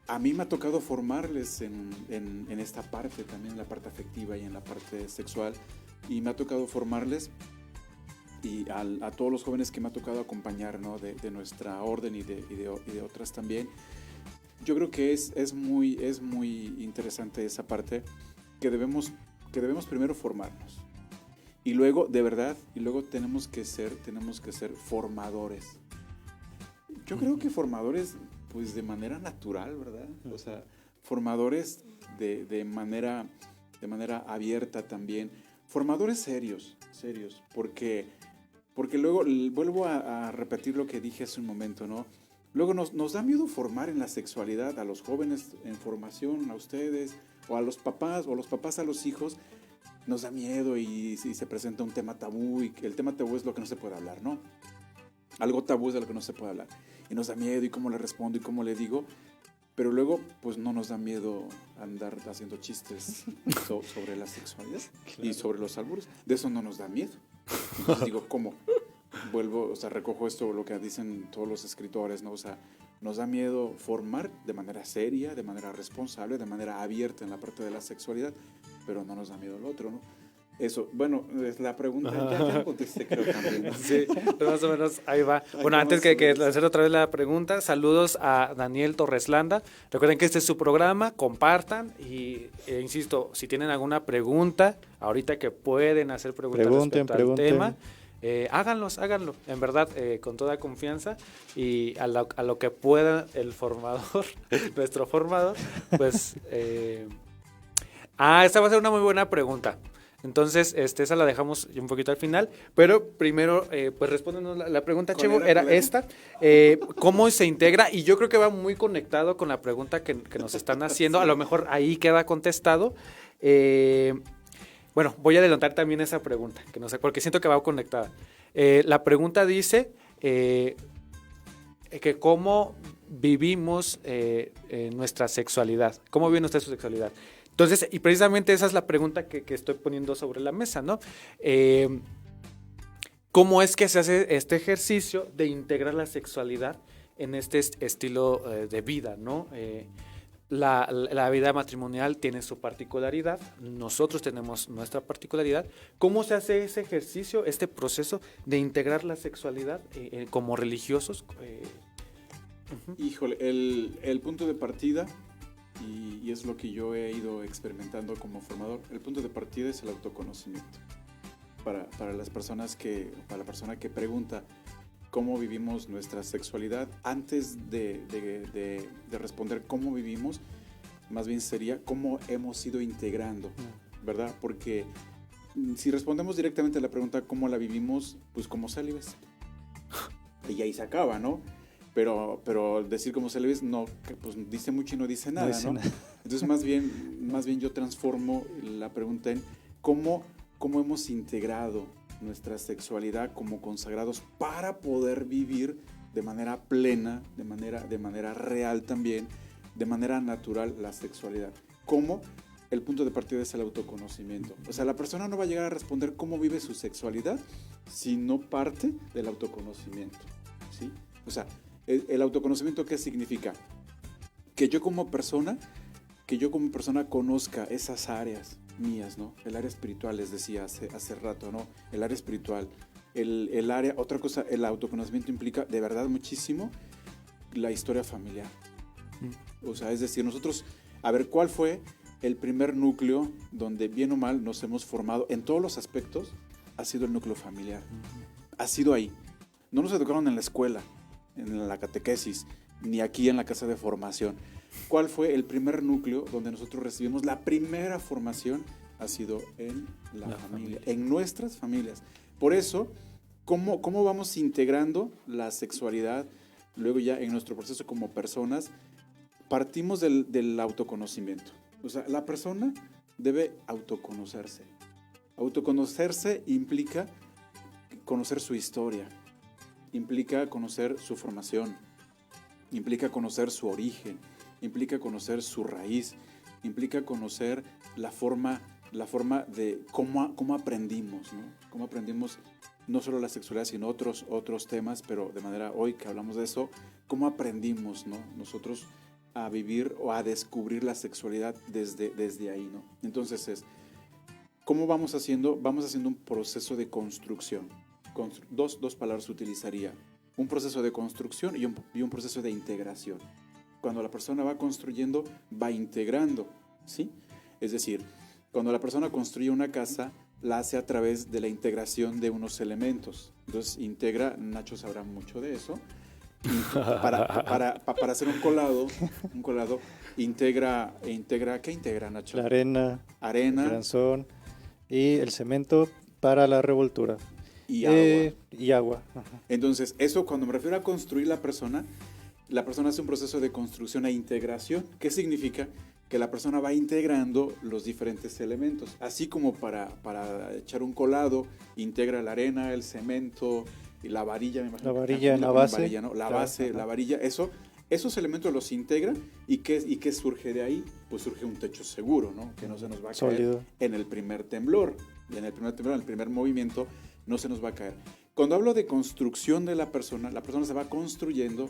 C: a mí me ha tocado formarles en esta parte también, en la parte afectiva y en la parte sexual, y me ha tocado formarles y a todos los jóvenes que me ha tocado acompañar, ¿no? de nuestra orden y de otras también. Yo creo que es muy interesante esa parte que debemos primero formarnos y luego, de verdad, tenemos que ser formadores. Yo creo que formadores pues de manera natural, ¿verdad? O sea, formadores de manera abierta también, formadores serios, porque luego vuelvo a repetir lo que dije hace un momento, ¿no? Luego nos da miedo formar en la sexualidad a los jóvenes en formación, a ustedes, o a los papás a los hijos, nos da miedo y se presenta un tema tabú, y el tema tabú es lo que no se puede hablar, ¿no? Algo tabú es de lo que no se puede hablar. Y nos da miedo, y cómo le respondo, y cómo le digo. Pero luego, pues no nos da miedo andar haciendo chistes sobre la sexualidad, claro, y sobre los albures. De eso no nos da miedo. Entonces digo, ¿cómo? vuelvo, o sea, recojo esto, lo que dicen todos los escritores, ¿no? O sea, nos da miedo formar de manera seria, de manera responsable, de manera abierta en la parte de la sexualidad, pero no nos da miedo el otro, ¿no? Eso, bueno, es la pregunta, ya contesté, creo también, ¿no?
A: Sí, más o menos ahí va. Bueno, antes que hacer otra vez la pregunta, saludos a Daniel Torreslanda. Recuerden que este es su programa, compartan y, insisto, si tienen alguna pregunta, ahorita que pueden hacer preguntas respecto al tema, háganlo, en verdad, con toda confianza y a lo que pueda el formador, nuestro formador, pues... esta va a ser una muy buena pregunta. Entonces, esa la dejamos un poquito al final, pero primero, pues respóndenos la pregunta, Chevo, era esta, ¿cómo se integra? Y yo creo que va muy conectado con la pregunta que nos están haciendo, a lo mejor ahí queda contestado. Bueno, voy a adelantar también esa pregunta, que no sé, porque siento que va conectada. La pregunta dice que cómo vivimos nuestra sexualidad, ¿cómo vive usted su sexualidad? Entonces, y precisamente esa es la pregunta que estoy poniendo sobre la mesa, ¿no? ¿Cómo es que se hace este ejercicio de integrar la sexualidad en este estilo de vida, ¿no? La vida matrimonial tiene su particularidad, nosotros tenemos nuestra particularidad. ¿Cómo se hace ese ejercicio, este proceso de integrar la sexualidad como religiosos?
C: Híjole, el punto de partida... Y es lo que yo he ido experimentando como formador. El punto de partida es el autoconocimiento. Para las personas para la persona que pregunta cómo vivimos nuestra sexualidad, antes de responder cómo vivimos, más bien sería cómo hemos ido integrando, ¿verdad? Porque si respondemos directamente a la pregunta cómo la vivimos, pues como célibes. Y ahí se acaba, ¿no? Pero decir como célibes no, pues dice mucho y no dice nada, ¿no? Entonces más bien yo transformo la pregunta en cómo hemos integrado nuestra sexualidad como consagrados para poder vivir de manera plena, de manera real también, de manera natural la sexualidad. ¿Cómo? El punto de partida es el autoconocimiento. O sea, la persona no va a llegar a responder cómo vive su sexualidad si no parte del autoconocimiento, ¿sí? O sea, el autoconocimiento, ¿qué significa? Que yo como persona conozca esas áreas mías, ¿no? El área espiritual, les decía hace rato, ¿no? El área espiritual, el área, otra cosa, el autoconocimiento implica de verdad muchísimo la historia familiar. O sea, es decir, nosotros, a ver, ¿cuál fue el primer núcleo donde bien o mal nos hemos formado en todos los aspectos? Ha sido el núcleo familiar. Ha sido ahí. No nos educaron en la escuela, en la catequesis, ni aquí en la casa de formación. ¿Cuál fue el primer núcleo donde nosotros recibimos la primera formación? Ha sido en la familia, en nuestras familias. Por eso, ¿cómo vamos integrando la sexualidad luego ya en nuestro proceso como personas? Partimos del autoconocimiento. O sea, la persona debe autoconocerse. Autoconocerse implica conocer su historia, implica conocer su formación, implica conocer su origen, implica conocer su raíz, implica conocer la forma de cómo aprendimos, ¿no? Cómo aprendimos no solo la sexualidad, sino otros temas, pero de manera, hoy que hablamos de eso, cómo aprendimos, ¿no? Nosotros a vivir o a descubrir la sexualidad desde ahí, ¿no? Entonces ¿cómo vamos haciendo? Vamos haciendo un proceso de construcción. Dos palabras utilizaría. Un proceso de construcción y un proceso de integración. Cuando la persona va construyendo, va integrando, ¿sí? Es decir, cuando la persona construye una casa, la hace a través de la integración de unos elementos. Entonces, integra, Nacho sabrá mucho de eso. Para hacer un colado, integra, ¿qué integra, Nacho?
B: La arena, el granzón y el cemento para la revoltura. Y agua. Ajá.
C: Entonces, eso cuando me refiero a construir la persona hace un proceso de construcción e integración. ¿Qué significa? Que la persona va integrando los diferentes elementos. Así como para echar un colado, integra la arena, el cemento y la varilla. Me imagino,
B: la varilla, la base.
C: Varilla, ¿no? La base, la varilla, esos elementos los integra. ¿Y qué surge de ahí? Pues surge un techo seguro, ¿no? Que no se nos va a caer
B: sólido.
C: En el primer temblor. Y en el primer movimiento no se nos va a caer. Cuando hablo de construcción de la persona se va construyendo,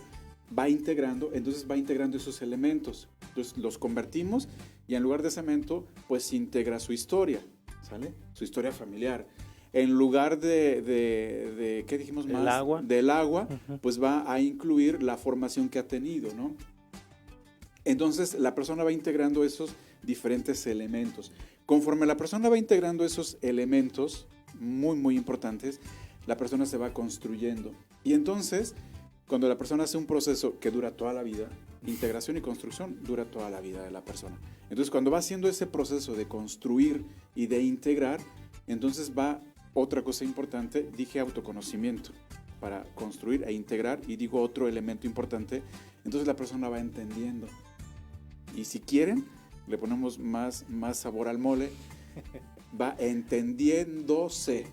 C: va integrando, entonces va integrando esos elementos. Entonces los convertimos y en lugar de cemento, pues integra su historia, ¿sale? Su historia familiar. En lugar de ¿qué dijimos más? Del agua, pues va a incluir la formación que ha tenido, ¿no? Entonces la persona va integrando esos diferentes elementos. Conforme la persona va integrando esos elementos muy, muy importantes, la persona se va construyendo. Y entonces, cuando la persona hace un proceso que dura toda la vida, integración y construcción dura toda la vida de la persona. Entonces, cuando va haciendo ese proceso de construir y de integrar, entonces va otra cosa importante, dije autoconocimiento, para construir e integrar, y digo otro elemento importante, entonces la persona va entendiendo. Y si quieren, le ponemos más sabor al mole, va entendiéndose,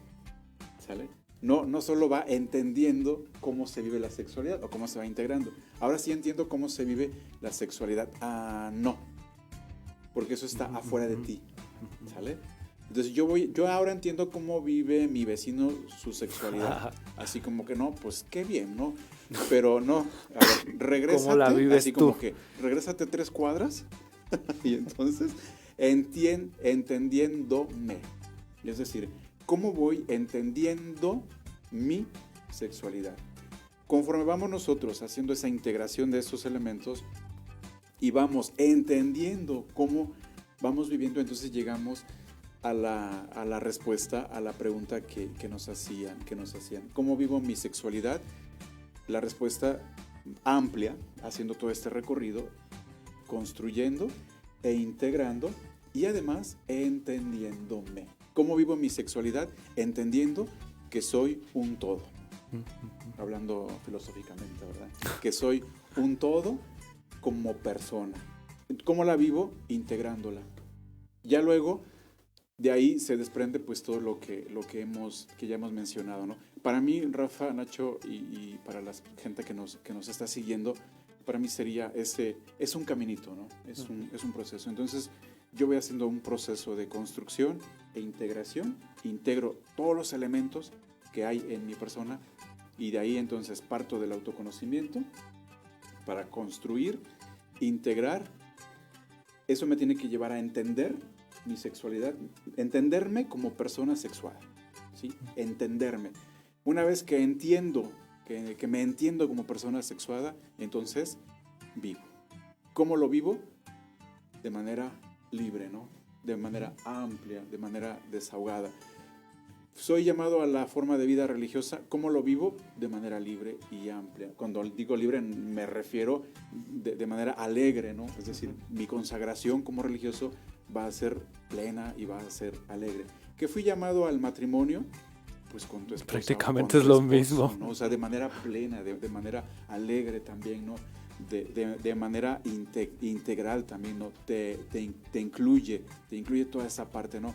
C: ¿sale? No solo va entendiendo cómo se vive la sexualidad o cómo se va integrando. Ahora sí entiendo cómo se vive la sexualidad. Ah, no. Porque eso está afuera de ti, ¿sale? Entonces yo ahora entiendo cómo vive mi vecino su sexualidad. Así como que no, pues qué bien, ¿no? Pero no, a ver, regrésate.
A: ¿Cómo la vives
C: así
A: tú?
C: como que regrésate 3 cuadras y entonces entendiéndome. Es decir, ¿cómo voy entendiendo mi sexualidad? Conforme vamos nosotros haciendo esa integración de esos elementos y vamos entendiendo cómo vamos viviendo, entonces llegamos a la respuesta a la pregunta que nos hacían. ¿Cómo vivo mi sexualidad? La respuesta amplia, haciendo todo este recorrido, construyendo e integrando y además entendiéndome. ¿Cómo vivo mi sexualidad? Entendiendo que soy un todo. Hablando filosóficamente, ¿verdad? Que soy un todo como persona. ¿Cómo la vivo? Integrándola. Ya luego, de ahí se desprende pues todo lo que ya hemos mencionado, ¿no? Para mí, Rafa, Nacho, y para la gente que nos está siguiendo, para mí sería es un caminito, ¿no? Es un proceso. Entonces, yo voy haciendo un proceso de construcción e integración, integro todos los elementos que hay en mi persona y de ahí entonces parto del autoconocimiento para construir, integrar. Eso me tiene que llevar a entender mi sexualidad, entenderme como persona sexual, ¿sí? Entenderme. Una vez que entiendo, que me entiendo como persona sexuada, entonces vivo. ¿Cómo lo vivo? De manera libre, ¿no? De manera amplia, de manera desahogada. Soy llamado a la forma de vida religiosa. ¿Cómo lo vivo? De manera libre y amplia. Cuando digo libre me refiero de manera alegre, ¿no? Es decir, mi consagración como religioso va a ser plena y va a ser alegre. ¿Que fui llamado al matrimonio? Pues con tu esposa.
A: Prácticamente es lo mismo,
C: ¿no? O sea, de manera plena, de manera alegre también, ¿no? De manera integral también, ¿no? Te incluye toda esa parte, ¿no?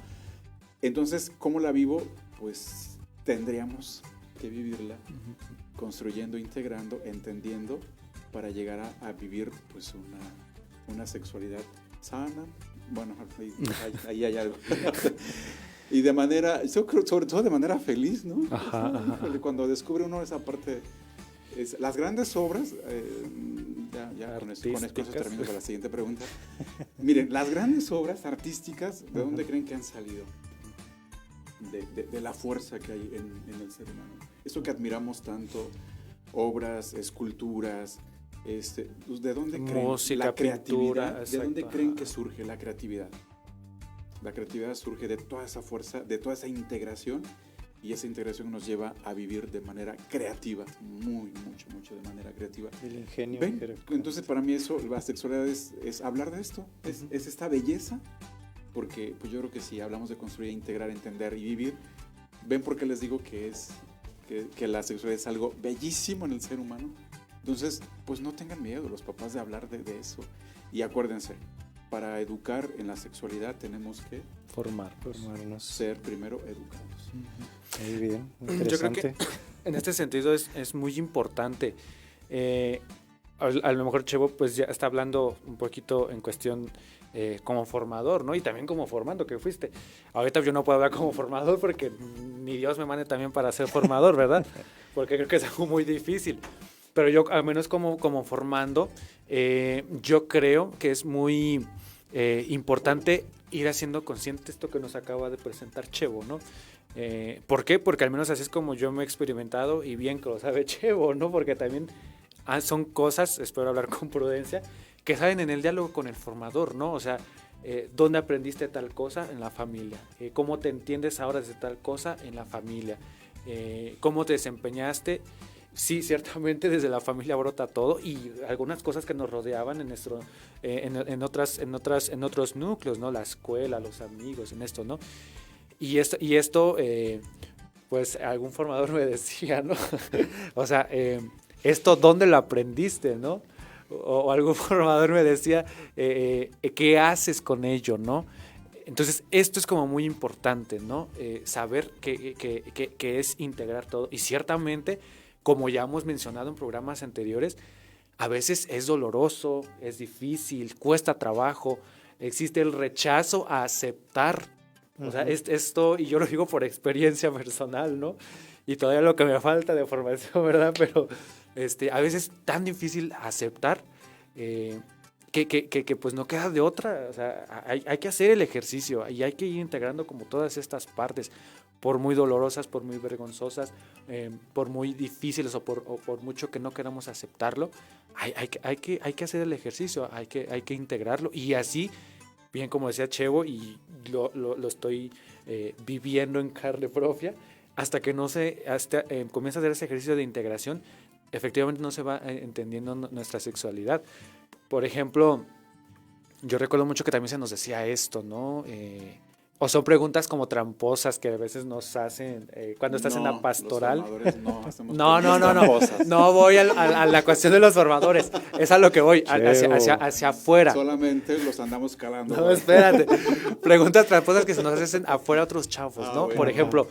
C: Entonces, ¿cómo la vivo? Pues tendríamos que vivirla construyendo, integrando, entendiendo para llegar a vivir pues una sexualidad sana. Bueno, ahí hay algo. Y de manera, yo creo, sobre todo de manera feliz, ¿no?
A: Ajá.
C: Cuando descubre uno esa parte, las grandes obras, ya con eso termino con la siguiente pregunta. Miren, las grandes obras artísticas, ¿de dónde creen que han salido? De la fuerza que hay en el ser humano. Eso que admiramos tanto, obras, esculturas, ¿de dónde creen?
A: Música,
C: la creatividad,
A: pintura,
C: ¿de dónde creen que surge la creatividad? La creatividad surge de toda esa fuerza, de toda esa integración, y esa integración nos lleva a vivir de manera creativa, mucho de manera creativa.
B: El ingenio.
C: ¿Ven? Entonces para mí eso, la sexualidad es hablar de esto, es esta belleza, porque pues yo creo que si hablamos de construir, integrar, entender y vivir, ven por qué les digo que la sexualidad es algo bellísimo en el ser humano. Entonces, pues no tengan miedo los papás de hablar de eso. Y acuérdense, para educar en la sexualidad tenemos que
B: formarnos,
C: ser primero educados.
B: Muy bien,
A: interesante. Yo creo que en este sentido es muy importante. a lo mejor Chevo pues ya está hablando un poquito en cuestión como formador, ¿no? Y también como formando que fuiste. Ahorita yo no puedo hablar como formador porque ni Dios me mande también para ser formador, ¿verdad? Porque creo que es algo muy difícil. Pero yo, al menos como formando, yo creo que es muy importante ir haciendo consciente esto que nos acaba de presentar Chevo, ¿no? ¿Por qué? Porque al menos así es como yo me he experimentado y bien que lo sabe Chevo, ¿no? Porque también son cosas, espero hablar con prudencia, que salen en el diálogo con el formador, ¿no? O sea, ¿dónde aprendiste tal cosa? En la familia. ¿Cómo te entiendes ahora de tal cosa? En la familia. ¿Cómo te desempeñaste? Sí, ciertamente desde la familia brota todo y algunas cosas que nos rodeaban en nuestro, en otros núcleos, ¿no? La escuela, los amigos, en esto, ¿no? Y esto pues algún formador me decía, ¿no? O sea, ¿esto dónde lo aprendiste, no? O algún formador me decía, ¿qué haces con ello, no? Entonces, esto es como muy importante, ¿no? Saber que es integrar todo. Y ciertamente, como ya hemos mencionado en programas anteriores, a veces es doloroso, es difícil, cuesta trabajo, existe el rechazo a aceptar. O sea, esto, y yo lo digo por experiencia personal, ¿no? Y todavía lo que me falta de formación, ¿verdad? Pero a veces es tan difícil aceptar que pues no queda de otra. O sea, hay que hacer el ejercicio y hay que ir integrando como todas estas partes, por muy dolorosas, por muy vergonzosas, por muy difíciles o por mucho que no queramos aceptarlo. Hay que hacer el ejercicio, hay que integrarlo y así, bien como decía Chevo, y lo estoy viviendo en carne propia, hasta que no comienza a hacer ese ejercicio de integración, efectivamente no se va entendiendo nuestra sexualidad. Por ejemplo, yo recuerdo mucho que también se nos decía esto, ¿no? O son preguntas como tramposas que a veces nos hacen cuando estás en la pastoral. No voy a la cuestión de los formadores. Es a lo que voy, hacia afuera.
C: Solamente los andamos calando.
A: No, espérate. Preguntas tramposas que se nos hacen afuera otros chavos, ¿no?
C: Bueno.
A: Por ejemplo,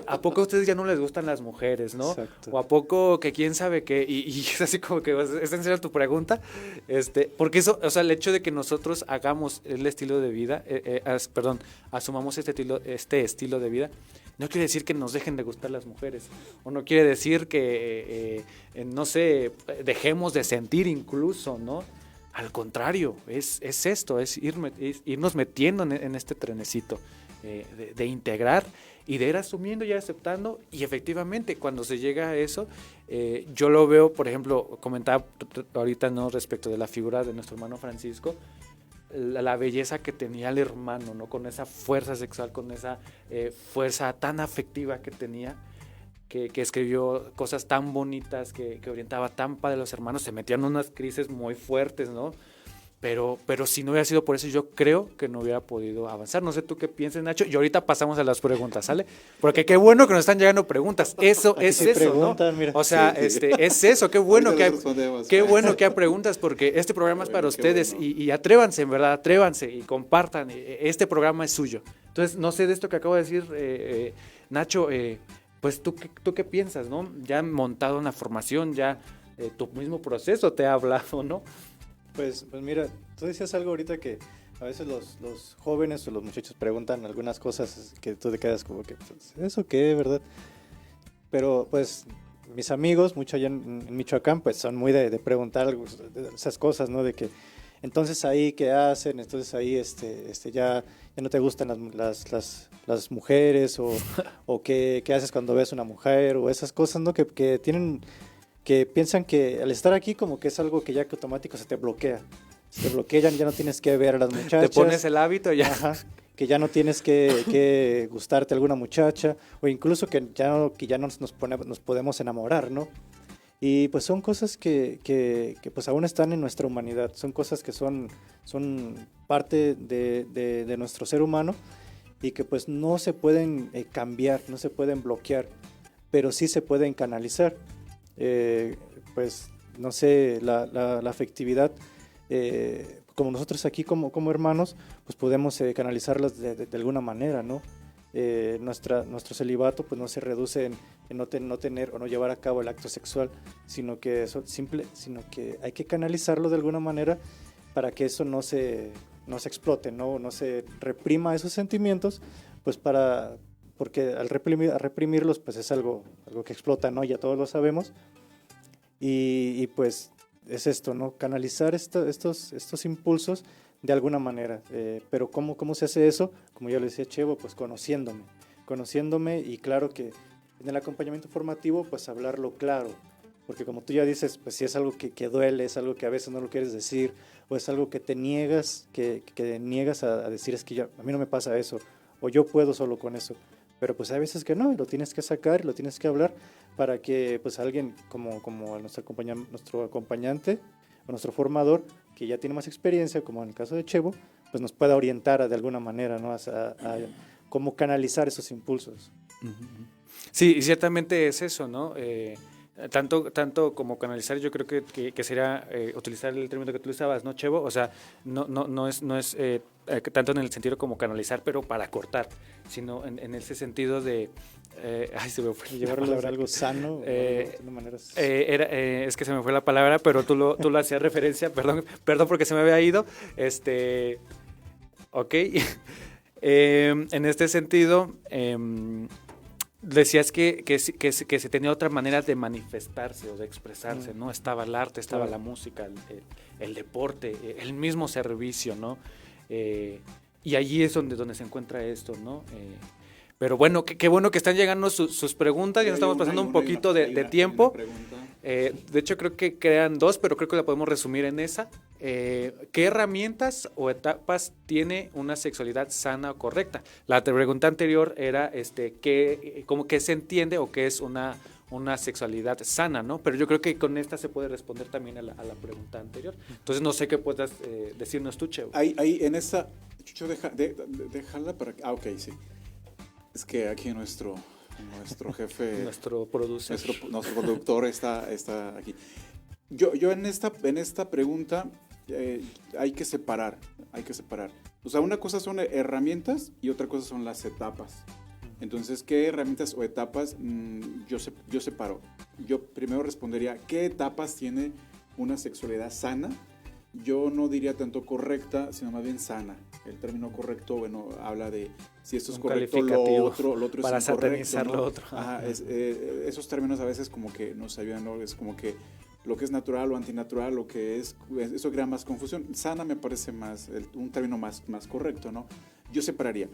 A: ¿a poco a ustedes ya no les gustan las mujeres, no?
B: Exacto.
A: O ¿a poco que quién sabe qué? Y es así como que, ¿es en serio tu pregunta? Porque eso, o sea, el hecho de que nosotros hagamos el estilo de vida, asumamos este estilo de vida, no quiere decir que nos dejen de gustar las mujeres, o no quiere decir que, no sé, dejemos de sentir incluso, ¿no? Al contrario, es esto, es irnos metiendo en este trenecito de integrar y de ir asumiendo y aceptando, y efectivamente cuando se llega a eso, yo lo veo, por ejemplo, comentaba ahorita, ¿no?, respecto de la figura de nuestro hermano Francisco, la belleza que tenía el hermano, ¿no? Con esa fuerza sexual, con esa fuerza tan afectiva que tenía, que escribió cosas tan bonitas, que orientaba tan padre a los hermanos, se metían en unas crisis muy fuertes, ¿no? Pero si no hubiera sido por eso, yo creo que no hubiera podido avanzar. No sé tú qué piensas, Nacho, y ahorita pasamos a las preguntas, ¿sale? Porque qué bueno que nos están llegando preguntas. Eso es eso, ¿no?
B: Mira.
A: O sea,
C: sí.
A: es eso, qué bueno que hay
C: que
A: preguntas, porque este programa es para ustedes, bueno. y atrévanse, en verdad, atrévanse y compartan. Este programa es suyo. Entonces, no sé de esto que acabo de decir, Nacho, pues ¿tú qué piensas, no? Ya han montado una formación, ya tu mismo proceso te ha hablado, ¿no?
B: Pues mira, tú decías algo ahorita que a veces los jóvenes o los muchachos preguntan algunas cosas que tú te quedas como que, pues, ¿eso qué, verdad? Pero pues mis amigos, mucho allá en Michoacán, pues son muy de preguntar esas cosas, ¿no? De que entonces ahí qué hacen, entonces ahí ya no te gustan las mujeres o qué haces cuando ves una mujer o esas cosas, ¿no? Que tienen... que piensan que al estar aquí como que es algo que ya que automático se te bloquea. Se te bloquea, ya no tienes que ver a las muchachas.
A: Te pones el hábito ya.
B: Ajá, que ya no tienes que gustarte alguna muchacha o incluso que ya no nos podemos enamorar, ¿no? Y pues son cosas que pues aún están en nuestra humanidad, son cosas que son parte de nuestro ser humano y que pues no se pueden cambiar, no se pueden bloquear, pero sí se pueden canalizar. Pues no sé, la afectividad, como nosotros aquí como hermanos, pues podemos canalizarlas de alguna manera, ¿no? nuestro celibato pues no se reduce en no tener o no llevar a cabo el acto sexual, sino que hay que canalizarlo de alguna manera para que eso no se explote, no se reprima esos sentimientos, pues porque al reprimirlos pues es algo que explota, ¿no? Ya todos lo sabemos, y pues es esto, ¿no? Canalizar estos impulsos de alguna manera, pero ¿cómo se hace eso? Como yo le decía a Chevo, pues conociéndome, y claro que en el acompañamiento formativo pues hablarlo claro, porque como tú ya dices, pues si es algo que duele, es algo que a veces no lo quieres decir, o es algo que te niegas, que niegas a decir, es que a mí no me pasa eso, o yo puedo solo con eso, pero pues hay veces que no, y lo tienes que sacar, lo tienes que hablar, para que pues alguien como nuestro acompañante o nuestro formador, que ya tiene más experiencia, como en el caso de Chevo, pues nos pueda orientar de alguna manera, ¿no? A cómo canalizar esos impulsos.
A: Sí, y ciertamente es eso, ¿no? Tanto como canalizar, yo creo que sería utilizar el término que tú usabas, ¿no, Chevo? O sea, no es tanto en el sentido como canalizar, pero para cortar, sino en ese sentido de... se me fue
B: llevarlo a algo sano, de maneras...
A: es que se me fue la palabra, pero tú lo hacías referencia, perdón porque se me había ido. Ok. En este sentido... decías que se tenía otra manera de manifestarse o de expresarse, ¿no? Estaba el arte, estaba la música, el deporte, el mismo servicio, ¿no? Y allí es donde se encuentra esto, ¿no? Pero bueno, qué bueno que están llegando sus preguntas, ya nos estamos pasando un poquito de tiempo. De hecho, creo que crean dos, pero creo que la podemos resumir en esa. ¿Qué herramientas o etapas tiene una sexualidad sana o correcta? La pregunta anterior era ¿qué se entiende o qué es una sexualidad sana, ¿no? Pero yo creo que con esta se puede responder también a la pregunta anterior. Entonces, no sé qué puedas decirnos tú, Cheo.
C: Ahí en esa... Chucho, déjala para... ok, sí. Es que aquí nuestro jefe...
A: nuestro producer.
C: Nuestro productor está aquí. Yo en esta pregunta hay que separar. O sea, una cosa son herramientas y otra cosa son las etapas. Entonces, ¿qué herramientas o etapas? Yo separo. Yo primero respondería, ¿qué etapas tiene una sexualidad sana? Yo no diría tanto correcta, sino más bien sana. El término correcto, bueno, habla de si esto es correcto, lo otro es incorrecto,
A: para satanizar, ¿no? Lo otro.
C: Ajá, esos términos a veces como que nos ayudan, ¿no? Es como que lo que es natural o antinatural, lo que eso crea más confusión. Sana me parece más, un término más correcto, ¿no? Yo separaría.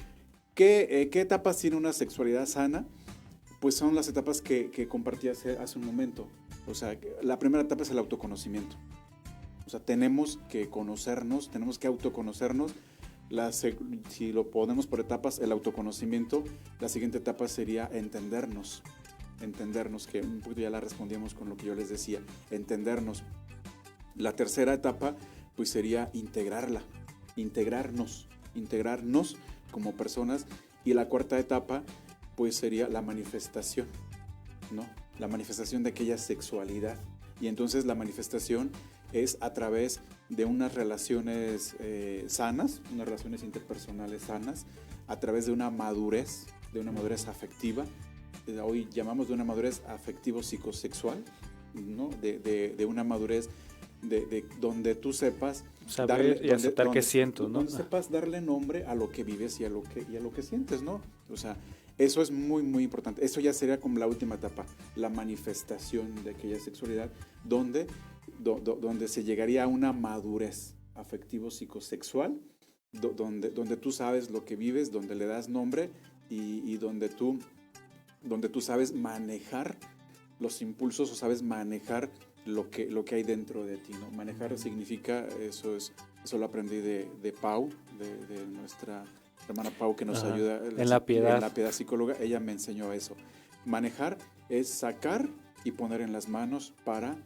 C: ¿Qué etapas tiene una sexualidad sana? Pues son las etapas que compartí hace un momento. O sea, la primera etapa es el autoconocimiento. O sea, tenemos que conocernos, tenemos que autoconocernos. Si lo ponemos por etapas, el autoconocimiento, la siguiente etapa sería entendernos, que un poquito ya la respondíamos con lo que yo les decía, entendernos. La tercera etapa, pues sería integrarnos como personas, y la cuarta etapa, pues sería la manifestación, ¿no? La manifestación de aquella sexualidad. Y entonces la manifestación es a través de unas relaciones sanas, unas relaciones interpersonales sanas, a través de una madurez afectiva. Hoy llamamos de una madurez afectivo-psicosexual, ¿no? De una madurez de donde tú sepas
A: saber y aceptar qué siento, ¿no?
C: Donde sepas darle nombre a lo que vives y a lo que sientes, ¿no? O sea, eso es muy, muy importante. Eso ya sería como la última etapa, la manifestación de aquella sexualidad, donde se llegaría a una madurez afectivo-psicosexual, donde tú sabes lo que vives, donde le das nombre y donde tú sabes manejar los impulsos o sabes manejar lo que hay dentro de ti, ¿no? Manejar significa, eso lo aprendí de Pau, de nuestra hermana Pau, que nos ayuda
A: en la piedad.
C: En la piedad psicóloga. Ella me enseñó eso. Manejar es sacar y poner en las manos para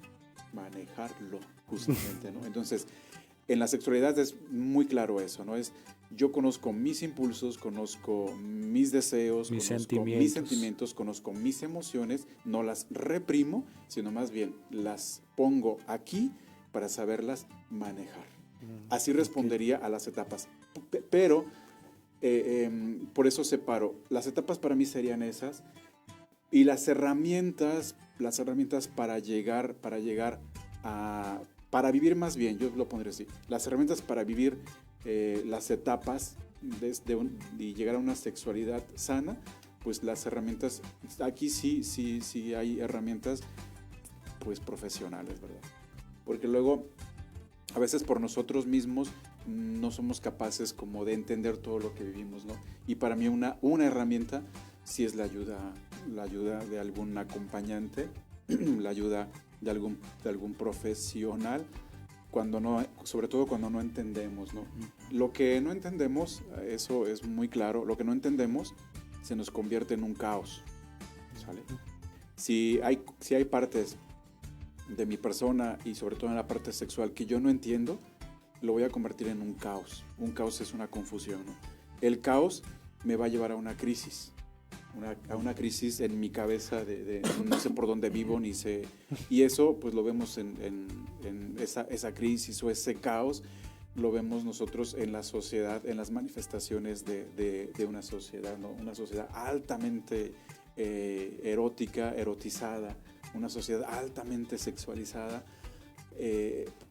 C: manejarlo, justamente, ¿no? Entonces, en la sexualidad es muy claro eso, ¿no? Yo conozco mis impulsos, conozco mis deseos,
A: mis
C: sentimientos, conozco mis emociones, no las reprimo, sino más bien las pongo aquí para saberlas manejar. Así respondería a las etapas. Pero Por eso separo. Las etapas para mí serían esas. Y las herramientas para llegar para vivir más bien, yo lo pondré así. Las herramientas para vivir las etapas y llegar a una sexualidad sana, pues las herramientas, aquí sí hay herramientas pues profesionales, ¿verdad? Porque luego, a veces por nosotros mismos no somos capaces como de entender todo lo que vivimos, ¿no? Y para mí una herramienta sí es la ayuda de algún acompañante, la ayuda de algún profesional, sobre todo cuando no entendemos, ¿no? Lo que no entendemos, eso es muy claro, lo que no entendemos se nos convierte en un caos, ¿sale? Si hay partes de mi persona y sobre todo en la parte sexual que yo no entiendo, lo voy a convertir en un caos. Un caos es una confusión, ¿no? El caos me va a llevar a una crisis. A una crisis en mi cabeza de no sé por dónde vivo ni sé. Y eso pues lo vemos en esa crisis o ese caos, lo vemos nosotros en la sociedad, en las manifestaciones de una sociedad, ¿no? Una sociedad altamente erótica, erotizada, una sociedad altamente sexualizada.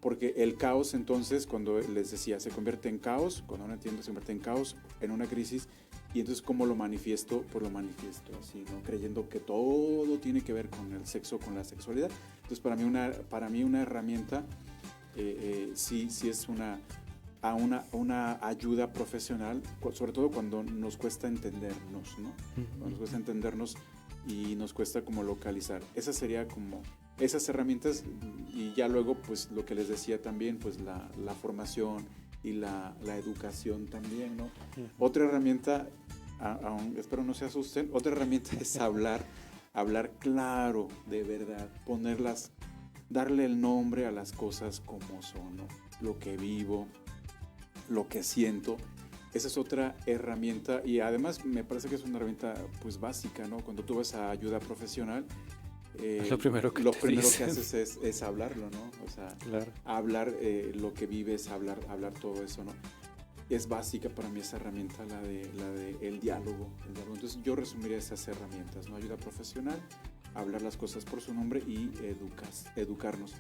C: Porque el caos entonces, cuando les decía, se convierte en caos, cuando no entiendo se convierte en caos, en una crisis. Y entonces, ¿cómo lo manifiesto? Pues lo manifiesto así, ¿no? Creyendo que todo tiene que ver con el sexo, con la sexualidad. Entonces, para mí una herramienta sí es una ayuda profesional, sobre todo cuando nos cuesta entendernos, ¿no? Cuando nos cuesta entendernos y nos cuesta como localizar. Esa sería como esas herramientas, y ya luego, pues lo que les decía también, pues la formación y la educación también, ¿no? Otra herramienta, espero no se asusten, otra herramienta es hablar claro, de verdad, darle el nombre a las cosas como son, ¿no? Lo que vivo, lo que siento. Esa es otra herramienta, y además me parece que es una herramienta pues básica, ¿no? Cuando tú vas a ayuda profesional,
A: lo primero que
C: haces es hablarlo, ¿no? O sea, claro. Hablar lo que vives, hablar todo eso, ¿no? Es básica para mí esa herramienta, la de el diálogo. Entonces yo resumiría esas herramientas, ¿no? Ayuda profesional, hablar las cosas por su nombre y educarnos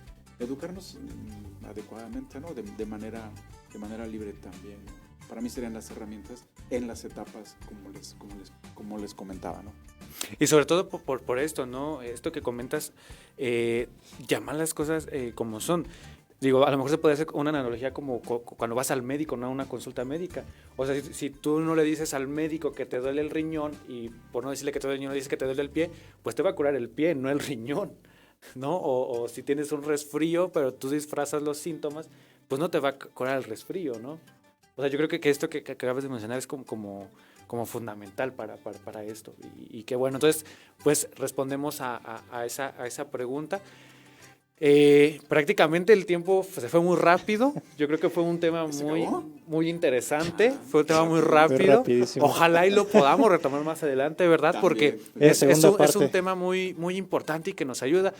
C: adecuadamente, ¿no? De manera libre también, ¿no? Para mí serían las herramientas en las etapas como les comentaba, ¿no?
A: Y sobre todo por esto, ¿no? Esto que comentas, llamar las cosas como son. Digo, a lo mejor se puede hacer una analogía como cuando vas al médico, ¿no? A una consulta médica. O sea, si tú no le dices al médico que te duele el riñón, y por no decirle que te duele el riñón, le dices que te duele el pie, pues te va a curar el pie, no el riñón, ¿no? O si tienes un resfrío, pero tú disfrazas los síntomas, pues no te va a curar el resfrío, ¿no? O sea, yo creo que esto que acabas de mencionar es como fundamental para esto. Y que bueno, entonces, pues respondemos a esa pregunta. Prácticamente el tiempo se fue muy rápido. Yo creo que fue un tema muy interesante. Fue un tema muy rápido. Ojalá y lo podamos retomar más adelante, ¿verdad? Porque es un tema muy importante y que nos ayuda.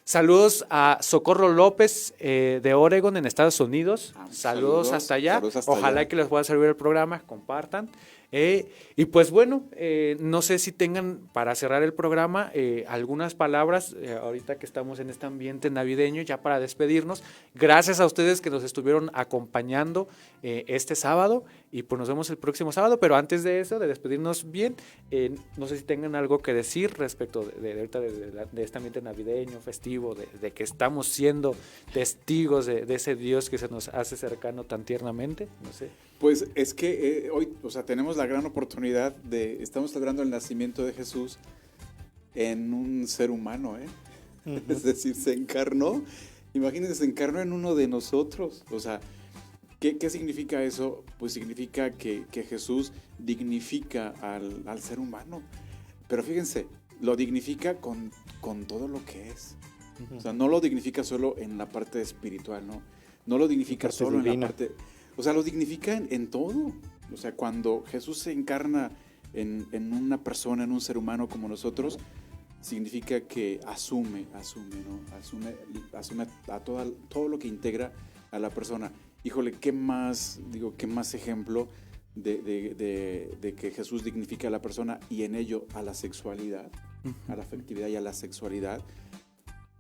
A: Saludos a Socorro López de Oregon en Estados Unidos. Saludos hasta allá. Ojalá que les pueda servir el programa. Compartan. Y pues bueno, no sé si tengan para cerrar el programa algunas palabras ahorita que estamos en este ambiente navideño, ya para despedirnos. Gracias a ustedes que nos estuvieron acompañando este sábado, y pues nos vemos el próximo sábado. Pero antes de eso, de despedirnos bien, no sé si tengan algo que decir respecto de este ambiente navideño, festivo, de que estamos siendo testigos de ese Dios que se nos hace cercano tan tiernamente. No sé.
C: Pues es que hoy, o sea, tenemos la gran oportunidad estamos celebrando el nacimiento de Jesús en un ser humano, Es decir, se encarnó, imagínense, se encarnó en uno de nosotros. O sea, ¿qué significa eso? Pues significa que Jesús dignifica al ser humano. Pero fíjense, lo dignifica con todo lo que es. O sea, no lo dignifica solo en la parte espiritual, ¿no? No lo dignifica solo divina. En la parte... O sea, lo dignifica en todo. O sea, cuando Jesús se encarna en una persona, en un ser humano como nosotros, significa que asume, ¿no? Asume a todo lo que integra a la persona. Híjole, ¿qué más ejemplo de que Jesús dignifica a la persona y en ello a la sexualidad, a la afectividad y a la sexualidad.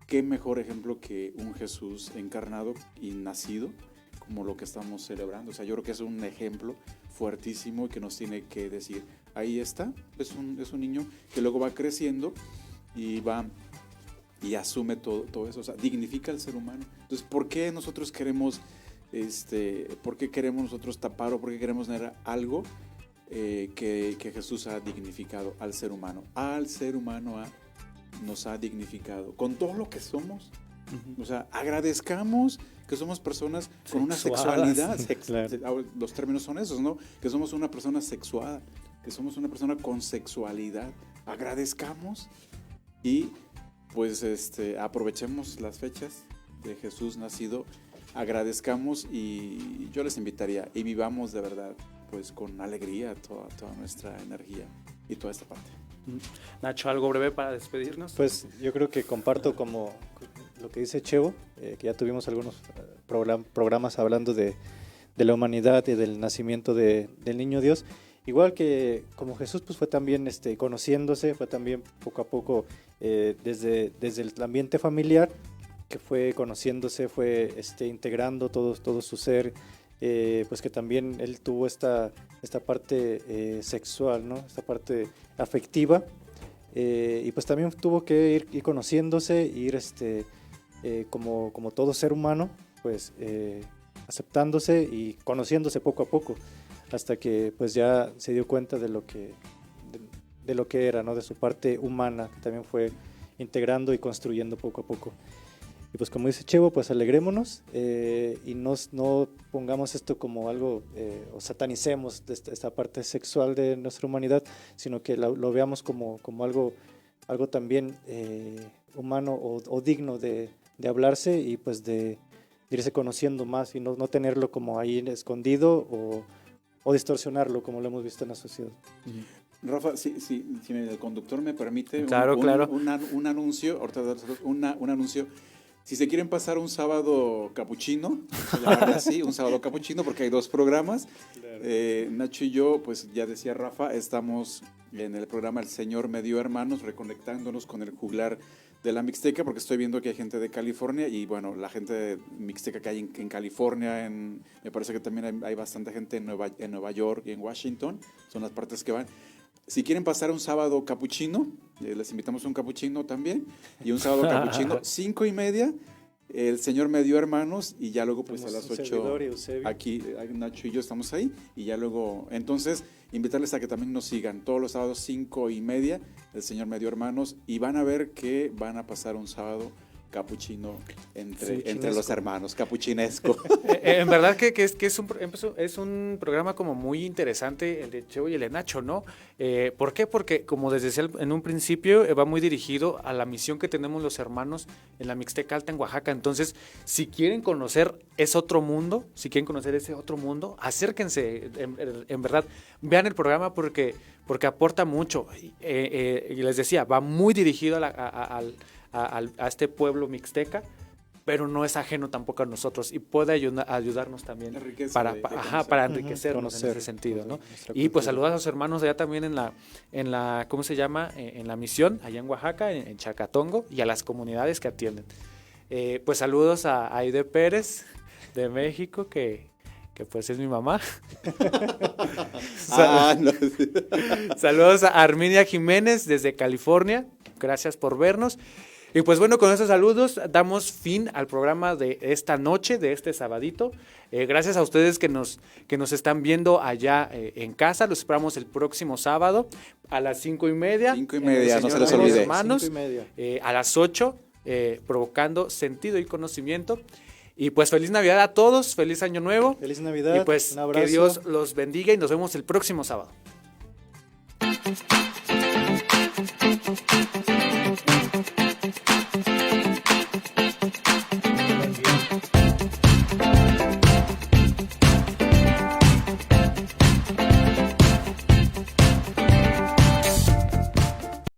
C: ¿Qué mejor ejemplo que un Jesús encarnado y nacido como lo que estamos celebrando? O sea, yo creo que es un ejemplo fuertísimo que nos tiene que decir, ahí está, es un niño que luego va creciendo y va y asume todo eso, o sea, dignifica al ser humano. Entonces, ¿por qué nosotros queremos tapar o por qué queremos tener algo que Jesús ha dignificado al ser humano? Al ser humano nos ha dignificado con todo lo que somos. O sea, agradezcamos que somos personas con una sexualidad. Claro. Los términos son esos, ¿no? Que somos una persona sexuada, que somos una persona con sexualidad. Agradezcamos y pues aprovechemos las fechas de Jesús nacido, agradezcamos y yo les invitaría y vivamos de verdad pues con alegría toda nuestra energía y toda esta parte.
A: Nacho, ¿algo breve para despedirnos?
B: Pues yo creo que comparto como lo que dice Chevo, que ya tuvimos algunos programas hablando de la humanidad y del nacimiento del niño Dios. Igual que como Jesús pues fue también conociéndose, fue también poco a poco desde el ambiente familiar, que fue conociéndose, fue integrando todo su ser, pues que también él tuvo esta parte sexual, ¿no? Esta parte afectiva, y pues también tuvo que ir conociéndose, ir como todo ser humano, pues aceptándose y conociéndose poco a poco, hasta que pues ya se dio cuenta de lo que era, ¿no? De su parte humana, que también fue integrando y construyendo poco a poco. Y pues como dice Chevo, pues alegrémonos y no pongamos esto como algo, o satanicemos esta parte sexual de nuestra humanidad, sino que lo veamos como algo también humano o digno de hablarse y pues de irse conociendo más y no tenerlo como ahí escondido o distorsionarlo como lo hemos visto en la sociedad.
C: Rafa, si el conductor me permite,
A: claro.
C: Un anuncio, un anuncio. Si se quieren pasar un sábado capuchino, así, un sábado capuchino, porque hay 2 programas. Claro. Nacho y yo, pues ya decía Rafa, estamos en el programa El Señor Me Dio Hermanos, reconectándonos con el juglar de la Mixteca, porque estoy viendo que hay gente de California y bueno, la gente mixteca que hay en California, me parece que también hay bastante gente en Nueva York y en Washington, son las partes que van. Si quieren pasar un sábado capuchino, les invitamos a un capuchino también, y un sábado capuchino, 5:30, El Señor Me Dio Hermanos, y ya luego pues a las 8, aquí Nacho y yo estamos ahí, y ya luego, entonces, invitarles a que también nos sigan, todos los sábados 5:30, El Señor Me Dio Hermanos, y van a ver que van a pasar un sábado capuchino entre los hermanos, capuchinesco.
A: En verdad que es un programa como muy interesante el de Chevo y el de Nacho, ¿no? ¿Por qué? Porque como les decía en un principio, va muy dirigido a la misión que tenemos los hermanos en la Mixteca Alta en Oaxaca. Entonces, si quieren conocer ese otro mundo, acérquense, en verdad, vean el programa porque aporta mucho. Y les decía, va muy dirigido a este pueblo mixteca, pero no es ajeno tampoco a nosotros y puede ayudarnos también para enriquecernos en ese sentido, ¿no? Y pues saludos a los hermanos allá también en la ¿cómo se llama? En la misión allá en Oaxaca, en Chacatongo, y a las comunidades que atienden. Pues saludos a Aide Pérez de México, que pues es mi mamá. Saludos a Arminia Jiménez desde California, gracias por vernos. Y pues bueno, con esos saludos damos fin al programa de esta noche, de este sabadito. Gracias a ustedes que nos están viendo allá en casa. Los esperamos el próximo sábado a las 5:30.
C: 5:30, no se les olvide.
A: Hermanos, a las 8, provocando sentido y conocimiento. Y pues feliz Navidad a todos, feliz Año Nuevo.
B: Feliz Navidad.
A: Y pues que Dios los bendiga y nos vemos el próximo sábado.